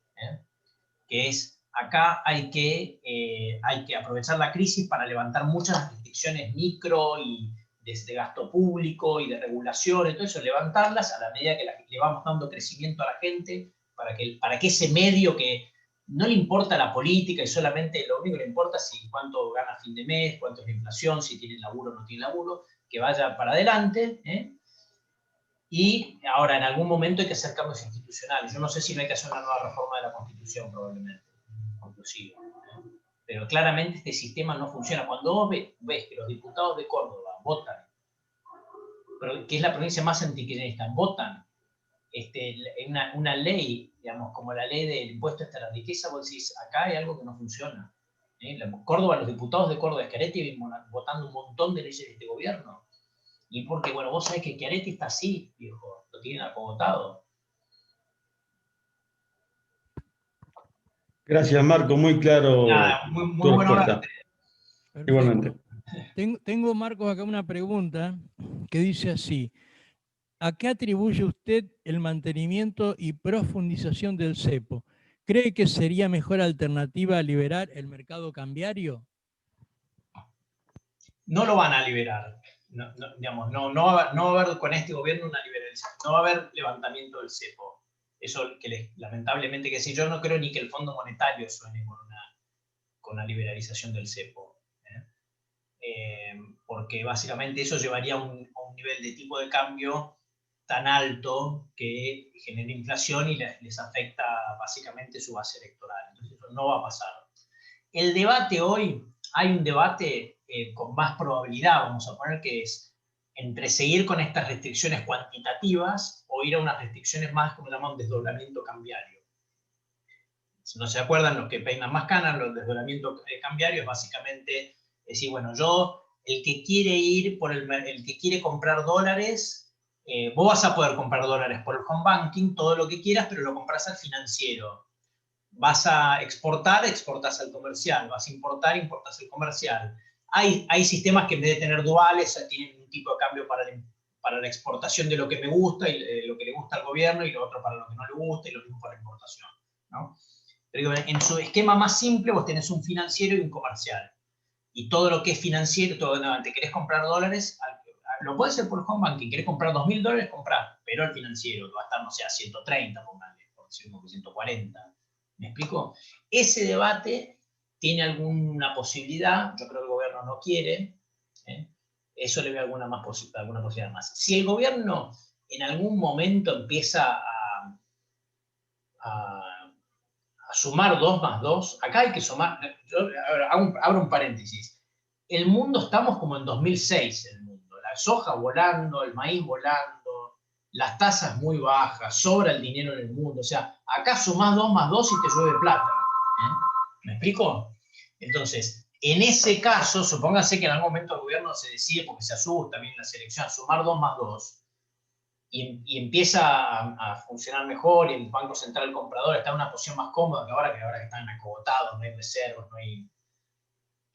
que es, acá hay que aprovechar la crisis para levantar muchas restricciones micro y de gasto público y de regulación, entonces levantarlas a la medida que le vamos dando crecimiento a la gente, para que ese medio que no le importa la política y solamente lo único que le importa es cuánto gana a fin de mes, cuánto es la inflación, si tiene laburo o no tiene laburo, que vaya para adelante. Y ahora, en algún momento hay que hacer cambios institucionales. Yo no sé si no hay que hacer una nueva reforma de la Constitución, probablemente, inclusive. Pero claramente este sistema no funciona. Cuando vos ves que los diputados de Córdoba votan, que es la provincia más antikirchnerista, votan una ley, digamos, como la ley del impuesto a la riqueza, vos decís, acá hay algo que no funciona. Córdoba, los diputados de Córdoba, Schiaretti, vienen votando un montón de leyes de este gobierno. Y porque, bueno, vos sabés que Schiaretti está así, viejo, lo tienen acogotado. Gracias, Marco, muy claro. Muy bueno verte. Igualmente. Tengo, Marcos, acá una pregunta que dice así. ¿A qué atribuye usted el mantenimiento y profundización del cepo? ¿Cree que sería mejor alternativa a liberar el mercado cambiario? No lo van a liberar. No va a haber con este gobierno una liberalización. No va a haber levantamiento del cepo. Eso que lamentablemente, que si yo no creo ni que el Fondo Monetario suene con una liberalización del cepo. Porque básicamente eso llevaría a un nivel de tipo de cambio tan alto que genera inflación y les afecta básicamente su base electoral. Entonces eso no va a pasar. El debate hoy, hay un debate con más probabilidad, vamos a poner, que es entre seguir con estas restricciones cuantitativas o ir a unas restricciones más, como llamamos, desdoblamiento cambiario. Si no se acuerdan, los que peinan más canas, los desdoblamientos cambiarios, básicamente decir, bueno, el que quiere ir por el que quiere comprar dólares, vos vas a poder comprar dólares por el home banking, todo lo que quieras, pero lo compras al financiero. Vas a exportar, exportas al comercial. Vas a importar, importas al comercial. Hay sistemas que en vez de tener duales, tienen un tipo de cambio para la exportación de lo que me gusta y lo que le gusta al gobierno, y lo otro para lo que no le gusta, y lo mismo para la importación, ¿no? Pero en su esquema más simple vos tenés un financiero y un comercial. Y todo lo que es financiero, te querés comprar dólares, lo puedes hacer por home banking. Querés comprar $2.000, comprás, pero el financiero va a estar, no sé, a 130, ponganle, por decirlo, 140. ¿Me explico? Ese debate tiene alguna posibilidad, yo creo que el gobierno no quiere, eso le veo alguna posibilidad más. Si el gobierno en algún momento empieza a sumar 2 más 2, acá hay que sumar, abro un paréntesis, el mundo estamos como en 2006, el mundo, la soja volando, el maíz volando, las tasas muy bajas, sobra el dinero en el mundo, o sea, acá sumás 2 más 2 y te llueve plata. ¿Me explico? Entonces, en ese caso, supóngase que en algún momento el gobierno se decide, porque se asusta también la selección, a sumar 2 más 2, y empieza a funcionar mejor, y el Banco Central comprador está en una posición más cómoda que ahora que están acogotados, no hay reservas, no hay...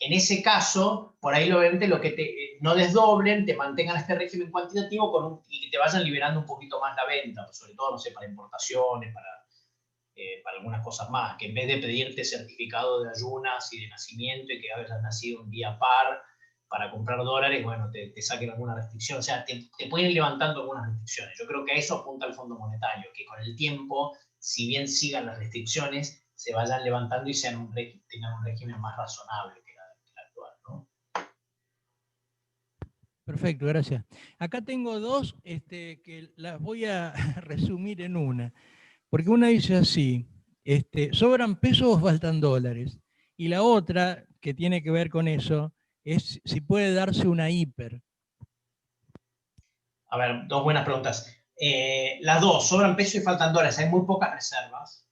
En ese caso, por ahí obviamente lo que no desdoblen, te mantengan este régimen cuantitativo y que te vayan liberando un poquito más la venta, pues sobre todo, no sé, para importaciones, para algunas cosas más, que en vez de pedirte certificado de ayunas y de nacimiento y que hayas nacido un día par para comprar dólares, bueno, te saquen alguna restricción. O sea, te pueden ir levantando algunas restricciones. Yo creo que a eso apunta el Fondo Monetario, que con el tiempo, si bien sigan las restricciones, se vayan levantando y tengan un régimen más razonable que el actual, ¿no? Perfecto, gracias. Acá tengo dos que las voy a resumir en una. Porque una dice así, ¿sobran pesos o faltan dólares? Y la otra, que tiene que ver con eso, es si puede darse una hiper. A ver, dos buenas preguntas. Las dos, sobran pesos y faltan dólares. Hay muy pocas reservas.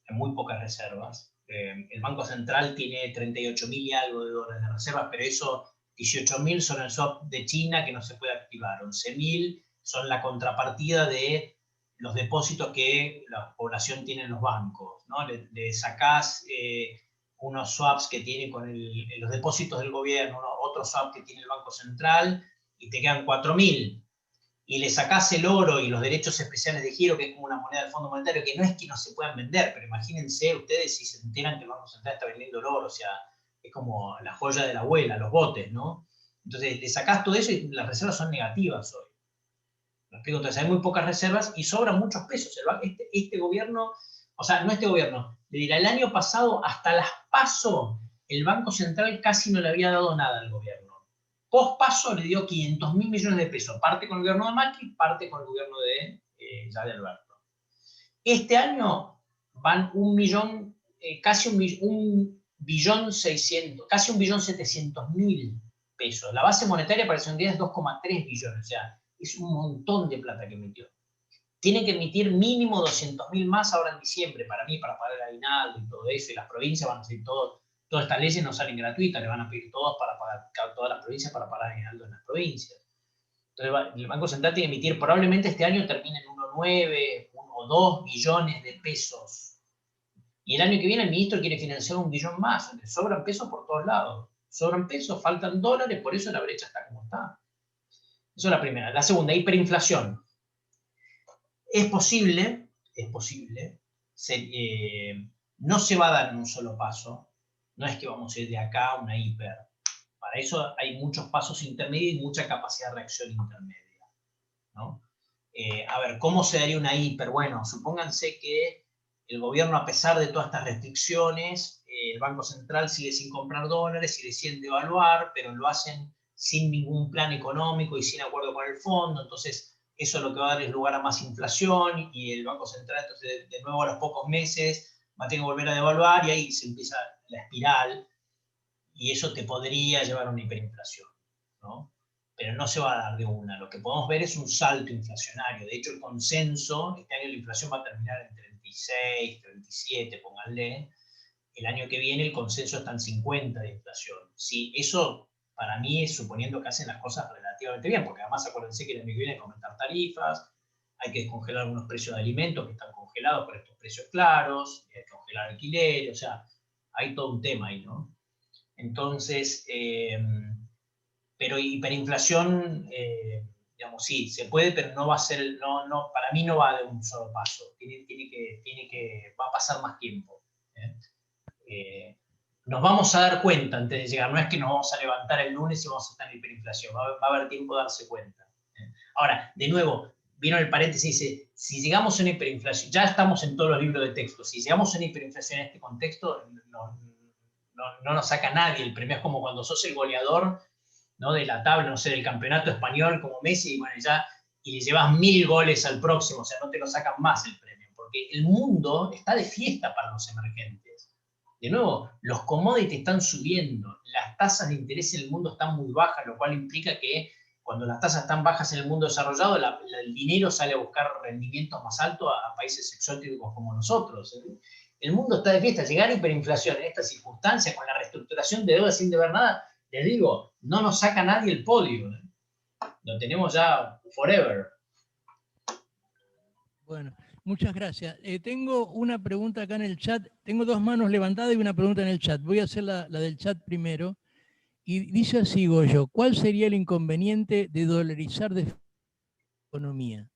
Hay muy pocas reservas. El Banco Central tiene 38.000 y algo de dólares de reservas, pero eso, 18.000 son el swap de China que no se puede activar. 11.000 son la contrapartida de los depósitos que la población tiene en los bancos, ¿no? Le sacás unos swaps que tiene con los depósitos del gobierno, otros swaps que tiene el Banco Central, y te quedan 4.000. Y le sacás el oro y los derechos especiales de giro, que es como una moneda del Fondo Monetario, que no es que no se puedan vender, pero imagínense ustedes si se enteran que el Banco Central está vendiendo el oro, o sea, es como la joya de la abuela, los botes, ¿no? Entonces, le sacás todo eso y las reservas son negativas hoy. ¿Me explico? Entonces, hay muy pocas reservas y sobran muchos pesos. Este gobierno, o sea, no este gobierno, le dirá, el año pasado, hasta las PASO, el Banco Central casi no le había dado nada al gobierno. Post paso le dio 500.000 millones de pesos, parte con el gobierno de Macri, parte con el gobierno de Alberto. Este año van casi 1.700.000 pesos. La base monetaria para ese día es 2,3 billones, o sea, es un montón de plata que emitió. Tienen que emitir mínimo 200.000 más ahora en diciembre, para mí, para pagar el aguinaldo y todo eso, y las provincias van a hacer todo. Todas estas leyes no salen gratuitas, le van a pedir todas para pagar, todas las provincias para pagar aguinaldo en las provincias. Entonces el Banco Central tiene que emitir, probablemente este año termine en 1,9 o 2 billones de pesos. Y el año que viene el ministro quiere financiar 1 billón más. Entonces sobran pesos por todos lados. Sobran pesos, faltan dólares, por eso la brecha está como está. Eso es la primera. La segunda, hiperinflación. Es posible, no se va a dar en un solo paso. No es que vamos a ir de acá a una hiper. Para eso hay muchos pasos intermedios y mucha capacidad de reacción intermedia, ¿no? A ver, ¿cómo se daría una hiper? Bueno, supónganse que el gobierno, a pesar de todas estas restricciones, el Banco Central sigue sin comprar dólares, sigue sin devaluar, pero lo hacen sin ningún plan económico y sin acuerdo con el fondo. Entonces, eso lo que va a dar es lugar a más inflación, y el Banco Central, entonces, de nuevo, a los pocos meses va a tener que volver a devaluar, y ahí se empieza la espiral, y eso te podría llevar a una hiperinflación, ¿no? Pero no se va a dar de una. Lo que podemos ver es un salto inflacionario. De hecho, el consenso, este año la inflación va a terminar en 36, 37, pónganle. El año que viene el consenso está en 50 de inflación. Sí, eso para mí es suponiendo que hacen las cosas relativamente bien, porque además acuérdense que el año que viene hay que aumentar tarifas, hay que descongelar algunos precios de alimentos que están congelados por estos precios claros, hay que congelar alquileres, o sea, hay todo un tema ahí, ¿no? Entonces, pero hiperinflación, digamos, sí, se puede, pero no va a ser, para mí no va de un solo paso, va a pasar más tiempo. Nos vamos a dar cuenta antes de llegar, no es que nos vamos a levantar el lunes y vamos a estar en hiperinflación, va a haber tiempo de darse cuenta. Ahora, de nuevo, vino el paréntesis, dice, si llegamos a una hiperinflación, ya estamos en todos los libros de texto, si llegamos a una hiperinflación en este contexto, no nos saca nadie el premio. Es como cuando sos el goleador, ¿no?, de la tabla, no sé, del campeonato español como Messi, y bueno, ya, y le llevas 1000 goles al próximo, o sea, no te lo sacan más el premio, porque el mundo está de fiesta para los emergentes. De nuevo, los commodities están subiendo, las tasas de interés en el mundo están muy bajas, lo cual implica que cuando las tasas están bajas en el mundo desarrollado, el dinero sale a buscar rendimientos más altos a países exóticos como nosotros. El mundo está de fiesta. Llegar a hiperinflación en estas circunstancias, con la reestructuración de deuda sin deber nada, les digo, no nos saca nadie el podio. Lo tenemos ya forever. Bueno, muchas gracias. Tengo una pregunta acá en el chat. Tengo dos manos levantadas y una pregunta en el chat. Voy a hacer la del chat primero. Y dice así, Goyo, ¿cuál sería el inconveniente de dolarizar de economía?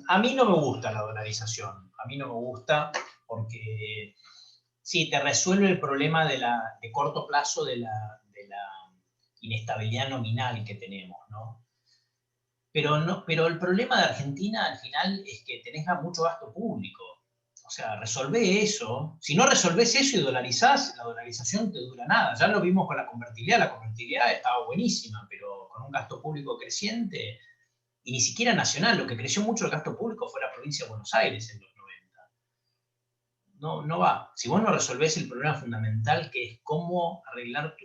A mí no me gusta la dolarización. A mí no me gusta porque sí, te resuelve el problema de corto plazo de la inestabilidad nominal que tenemos, ¿no? Pero el problema de Argentina al final es que tenés mucho gasto público. O sea, resolvé eso. Si no resolvés eso y dolarizás, la dolarización te dura nada. Ya lo vimos con la convertibilidad estaba buenísima, pero con un gasto público creciente, y ni siquiera nacional, lo que creció mucho el gasto público fue la provincia de Buenos Aires en los 90. No va. Si vos no resolvés el problema fundamental, que es cómo arreglar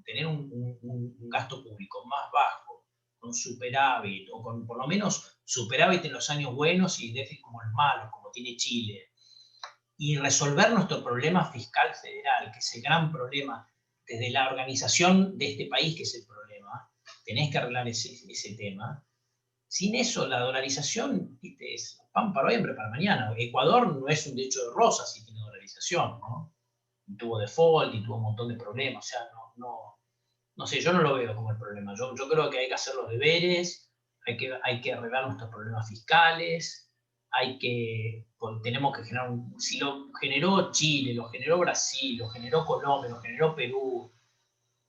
tener un gasto público más bajo, con superávit, o con por lo menos superávit en los años buenos y déficit como los malos, como tiene Chile, y resolver nuestro problema fiscal federal, que es el gran problema desde la organización de este país, que es el problema. Tenés que arreglar ese tema. Sin eso, la dolarización, ¿viste?, es pan para hoy, hambre para mañana. Ecuador no es un lecho de rosas si tiene dolarización, ¿no? Y tuvo default y tuvo un montón de problemas. O sea, no sé, yo no lo veo como el problema. Yo creo que hay que hacer los deberes, hay que arreglar nuestros problemas fiscales, tenemos que generar si lo generó Chile, lo generó Brasil, lo generó Colombia, lo generó Perú,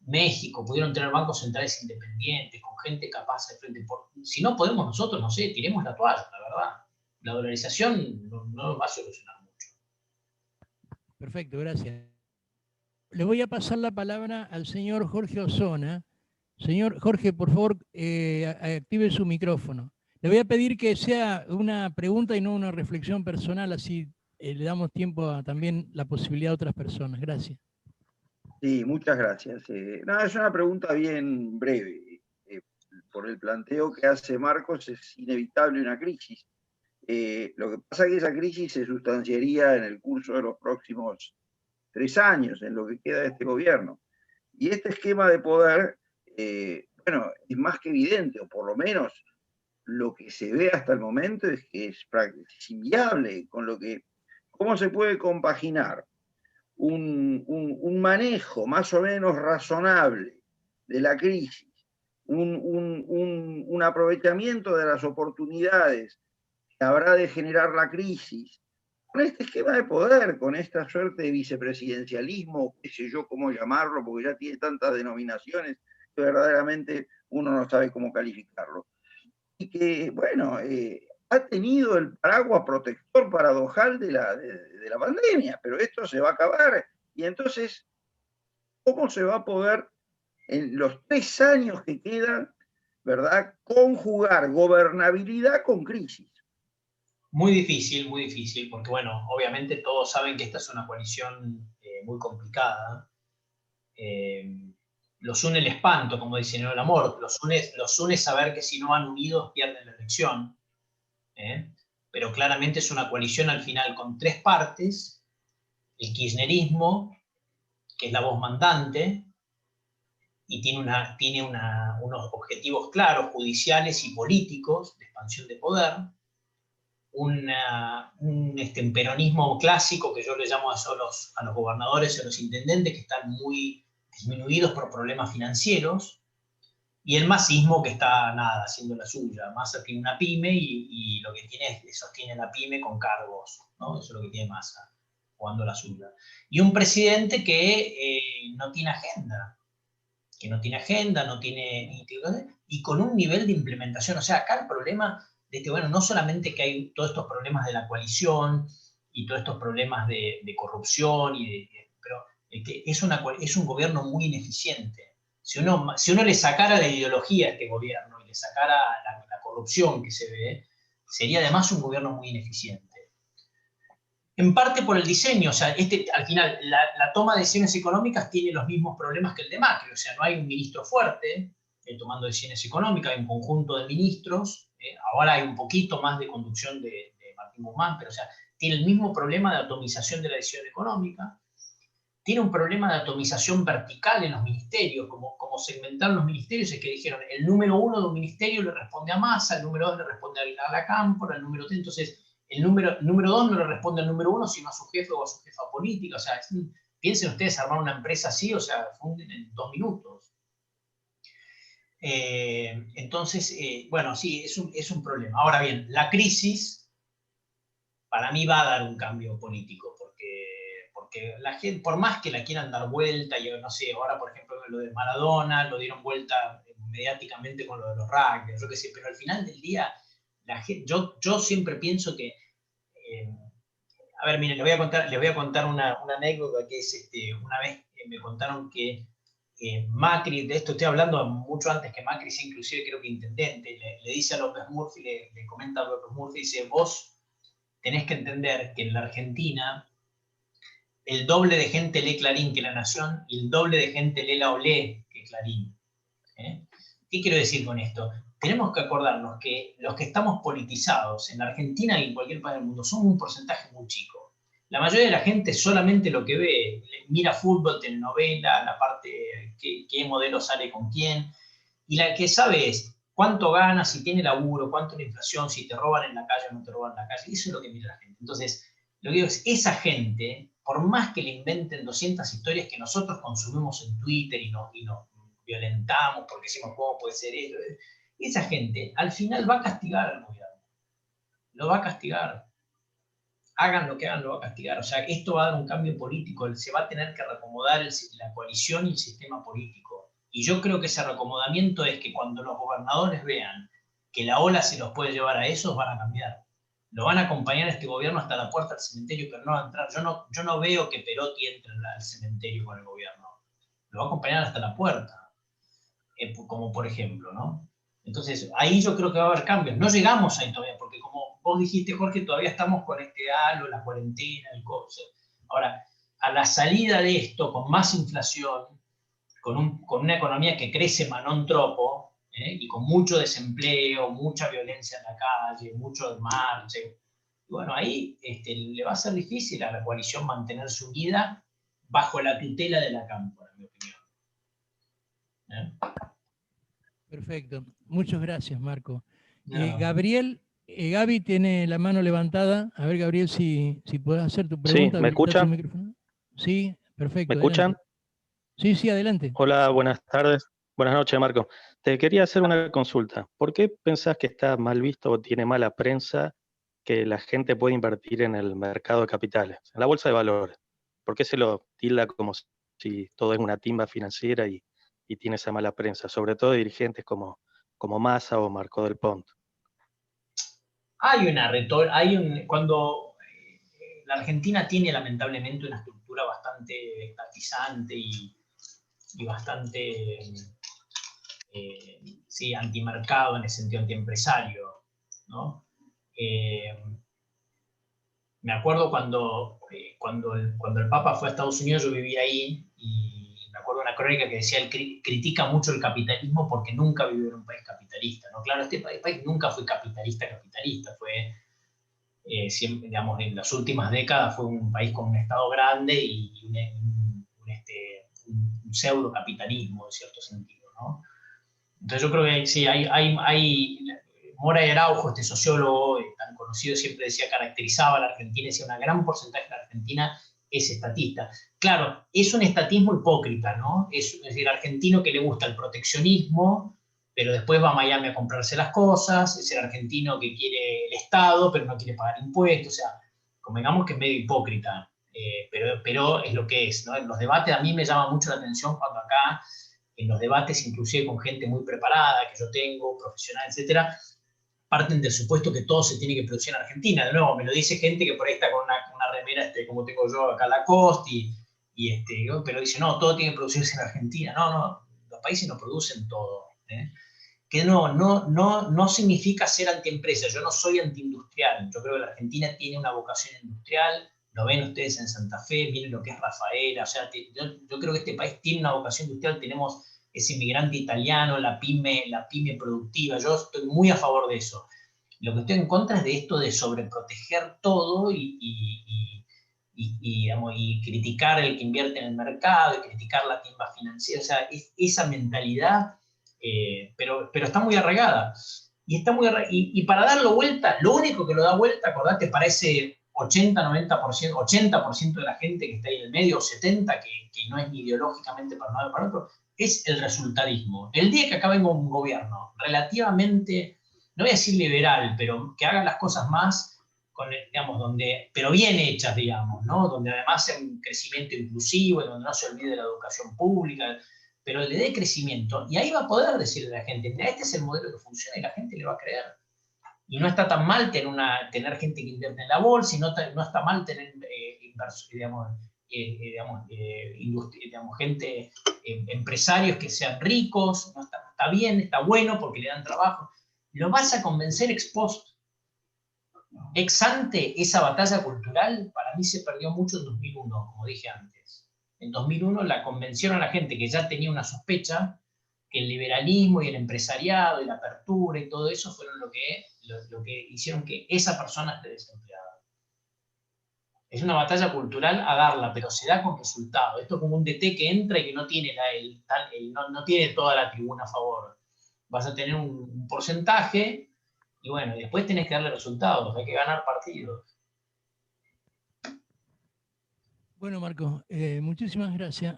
México, pudieron tener bancos centrales independientes, con gente capaz de frente. Si no podemos nosotros, no sé, tiremos la toalla, la verdad. La dolarización no va a solucionar mucho. Perfecto, gracias. Le voy a pasar la palabra al señor Jorge Osona. Señor Jorge, por favor, active su micrófono. Le voy a pedir que sea una pregunta y no una reflexión personal, así le damos tiempo a también la posibilidad a otras personas. Gracias. Sí, muchas gracias. Es una pregunta bien breve. Por el planteo que hace Marcos, es inevitable una crisis. Lo que pasa es que esa crisis se sustanciaría en el curso de los próximos 3 años, en lo que queda de este gobierno. Y este esquema de poder, bueno, es más que evidente, o por lo menos lo que se ve hasta el momento es que es inviable, con lo que, ¿cómo se puede compaginar un manejo más o menos razonable de la crisis, un aprovechamiento de las oportunidades que habrá de generar la crisis, con este esquema de poder, con esta suerte de vicepresidencialismo, qué sé yo cómo llamarlo, porque ya tiene tantas denominaciones que verdaderamente uno no sabe cómo calificarlo. Y que, bueno, ha tenido el paraguas protector paradojal de la pandemia, pero esto se va a acabar. Y entonces, ¿cómo se va a poder, en los 3 años que quedan, ¿verdad?, conjugar gobernabilidad con crisis? Muy difícil, porque bueno, obviamente todos saben que esta es una coalición muy complicada. Los une el espanto, como dice el amor, los une saber que si no van unidos pierden la elección. Pero claramente es una coalición al final con 3 partes: el kirchnerismo, que es la voz mandante, y tiene unos objetivos claros, judiciales y políticos, de expansión de poder. Un peronismo clásico, que yo le llamo a los gobernadores y a los intendentes, que están muy disminuidos por problemas financieros, y el masismo, que está haciendo la suya. Massa tiene una pyme y lo que tiene es que sostiene la pyme con cargos, ¿no? Eso es lo que tiene Massa, jugando la suya. Y un presidente que no tiene agenda, y con un nivel de implementación. O sea, acá el problema de bueno, no solamente que hay todos estos problemas de la coalición y todos estos problemas de corrupción, pero que es un gobierno muy ineficiente. Si uno le sacara la ideología a este gobierno y le sacara la corrupción que se ve, sería además un gobierno muy ineficiente. En parte por el diseño, o sea, al final la toma de decisiones económicas tiene los mismos problemas que el de Macri, o sea, no hay un ministro fuerte tomando decisiones económicas, hay un conjunto de ministros, ahora hay un poquito más de conducción de Martín Guzmán, pero o sea, tiene el mismo problema de atomización de la decisión económica, tiene un problema de atomización vertical en los ministerios, como segmentaron los ministerios, es que dijeron, el número 1 de un ministerio le responde a Massa, el número 2 le responde a la Cámpora, el número 3, entonces el número 2 no le responde al número 1, sino a su jefe o a su jefa política. O sea, piensen ustedes armar una empresa así, o sea, funden en 2 minutos. Entonces, bueno, sí, es un problema. Ahora bien, la crisis para mí va a dar un cambio político, porque la gente, por más que la quieran dar vuelta, yo no sé, ahora por ejemplo lo de Maradona, lo dieron vuelta mediáticamente con lo de los rugby, yo qué sé, pero al final del día, la gente, yo siempre pienso que, a ver, miren, les voy a contar una anécdota que es, una vez me contaron que Macri, de esto estoy hablando mucho antes que Macri sea inclusive creo que intendente, le dice a López Murphy, le comenta a López Murphy, dice, vos tenés que entender que en la Argentina el doble de gente lee Clarín que La Nación y el doble de gente lee La Olé que Clarín. ¿Qué quiero decir con esto? Tenemos que acordarnos que los que estamos politizados en la Argentina y en cualquier país del mundo somos un porcentaje muy chico. La mayoría de la gente solamente lo que ve, mira fútbol, telenovela, la parte, qué modelo sale con quién, y la que sabe es cuánto gana, si tiene laburo, cuánto es la inflación, si te roban en la calle o no te roban en la calle. Eso es lo que mira la gente. Entonces, lo que digo es, esa gente, por más que le inventen 200 historias que nosotros consumimos en Twitter y nos violentamos porque decimos, ¿cómo puede ser eso? Esa gente, al final va a castigar al gobierno. Lo va a castigar. Hagan lo que hagan, lo va a castigar. O sea, esto va a dar un cambio político. Se va a tener que reacomodar la coalición y el sistema político. Y yo creo que ese reacomodamiento es que cuando los gobernadores vean que la ola se los puede llevar a esos, van a cambiar. Lo van a acompañar a este gobierno hasta la puerta del cementerio, pero no va a entrar. Yo no veo que Perotti entre al cementerio con el gobierno. Lo va a acompañar hasta la puerta, como por ejemplo, ¿no? Entonces, ahí yo creo que va a haber cambios. No llegamos ahí todavía, porque como vos dijiste, Jorge, todavía estamos con este halo, la cuarentena, el COVID. Ahora, a la salida de esto, con más inflación, con una economía que crece manón tropo, y con mucho desempleo, mucha violencia en la calle, mucho marcha, bueno, ahí le va a ser difícil a la coalición mantenerse unida bajo la tutela de la Cámpora, en mi opinión. Perfecto. Muchas gracias, Marco. No. Gaby tiene la mano levantada. A ver, Gabriel, si puedes hacer tu pregunta. Sí, ¿me escucha? Sí, perfecto. ¿Me escuchan? Adelante. Sí, sí, adelante. Hola, buenas tardes. Buenas noches, Marco. Te quería hacer una consulta. ¿Por qué pensás que está mal visto o tiene mala prensa que la gente puede invertir en el mercado de capitales, en la bolsa de valores? ¿Por qué se lo tilda como si todo es una timba financiera y y tiene esa mala prensa, sobre todo dirigentes como Massa o Marco Del Pont? Hay una cuando la Argentina tiene lamentablemente una estructura bastante estatizante y bastante sí, antimercado, en el sentido antiempresario, ¿no? Me acuerdo cuando el Papa fue a Estados Unidos, yo vivía ahí, y me acuerdo de una crónica que decía, él critica mucho el capitalismo porque nunca vivió en un país capitalista, ¿no? Claro, este país nunca fue capitalista, fue, siempre, digamos, en las últimas décadas fue un país con un Estado grande y un pseudo capitalismo, en cierto sentido, ¿no? Entonces yo creo que sí, Moray Araujo, este sociólogo tan conocido, siempre caracterizaba a la Argentina, decía una gran porcentaje de la Argentina es estatista. Claro, es un estatismo hipócrita, ¿no? Es decir, argentino que le gusta el proteccionismo, pero después va a Miami a comprarse las cosas, es el argentino que quiere el Estado, pero no quiere pagar impuestos, o sea, convengamos que es medio hipócrita, pero es lo que es, ¿no? En los debates a mí me llama mucho la atención cuando acá, en los debates, inclusive con gente muy preparada, que yo tengo, profesional, etcétera, parten del supuesto que todo se tiene que producir en Argentina. De nuevo, me lo dice gente que por ahí está con una remera, como tengo yo acá, Lacoste, pero dice, no, todo tiene que producirse en Argentina. No, los países no producen todo, ¿eh? Que no significa ser antiempresa. Yo no soy antiindustrial. Yo creo que la Argentina tiene una vocación industrial. Lo ven ustedes en Santa Fe, miren lo que es Rafaela. O sea, yo creo que este país tiene una vocación industrial. Tenemos ese inmigrante italiano, la pyme productiva. Yo estoy muy a favor de eso. Lo que estoy en contra es de esto de sobreproteger todo y criticar el que invierte en el mercado, y criticar la timba financiera. O sea, esa mentalidad, pero está muy arraigada. Y para darlo vuelta, lo único que lo da vuelta, acordate, para ese 80% de la gente que está ahí en el medio, o 70%, que no es ni ideológicamente para nada para otro, es el resultadismo. El día que acá venga un gobierno relativamente, no voy a decir liberal, pero que haga las cosas más, pero bien hechas, digamos, ¿no? Donde además sea un crecimiento inclusivo, donde no se olvide de la educación pública, pero le dé crecimiento, y ahí va a poder decirle a la gente, mira, este es el modelo que funciona, y la gente le va a creer. Y no está tan mal tener gente que invierte en la bolsa, y no está mal tener gente, empresarios que sean ricos, no está bien, está bueno porque le dan trabajo. Lo vas a convencer ex post. Ex ante, esa batalla cultural para mí se perdió mucho en 2001, como dije antes. En 2001 la convencieron a la gente que ya tenía una sospecha que el liberalismo y el empresariado y la apertura y todo eso fueron lo que hicieron que esa persona esté desempleada. Es una batalla cultural a darla, pero se da con resultado. Esto es como un DT que entra y que no tiene, no tiene toda la tribuna a favor. Vas a tener un porcentaje y bueno, después tenés que darle resultados, hay que ganar partidos. Bueno, Marco, muchísimas gracias.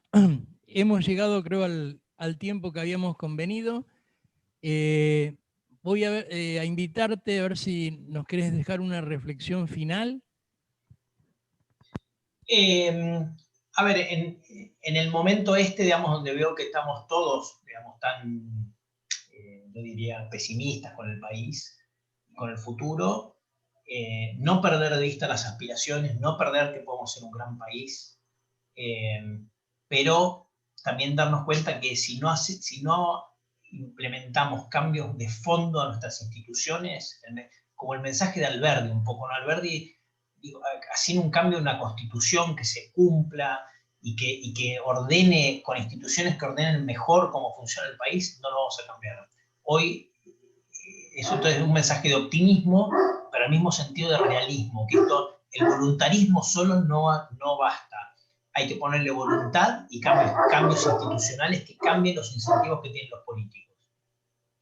Hemos llegado, creo, al tiempo que habíamos convenido. Voy a invitarte a ver si nos querés dejar una reflexión final. A ver, en el momento digamos, donde veo que estamos todos, digamos, tan, yo diría, pesimistas con el país, con el futuro, no perder de vista las aspiraciones, no perder que podemos ser un gran país, pero también darnos cuenta que si no implementamos cambios de fondo a nuestras instituciones, como el mensaje de Alberdi un poco, ¿no? Alberdi, haciendo un cambio en una constitución que se cumpla y que ordene, con instituciones que ordenen mejor cómo funciona el país, no lo vamos a cambiar. Hoy eso es un mensaje de optimismo, pero al mismo sentido de realismo, que el voluntarismo solo no basta. Hay que ponerle voluntad y cambios institucionales que cambien los incentivos que tienen los políticos.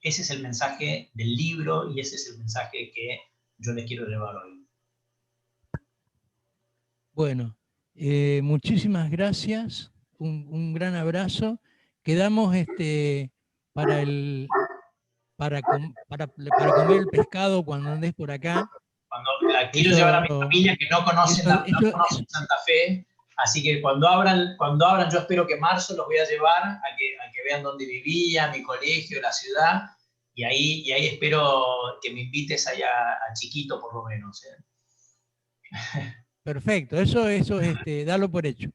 Ese es el mensaje del libro y ese es el mensaje que yo les quiero llevar hoy. Bueno, muchísimas gracias, un gran abrazo. Quedamos para comer el pescado cuando andes por acá. Cuando quiero llevar a mi familia que no conocen Santa Fe, Así que cuando abran, yo espero que marzo los voy a llevar a que vean dónde vivía, mi colegio, la ciudad, y ahí espero que me invites allá a Chiquito por lo menos. Perfecto, eso dalo por hecho.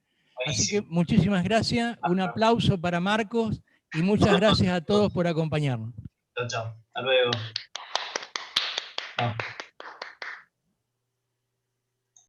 Así que Buenísimo. muchísimas gracias, un aplauso para Marcos y muchas gracias a todos por acompañarnos. Chao, chao. Hasta luego. Chao.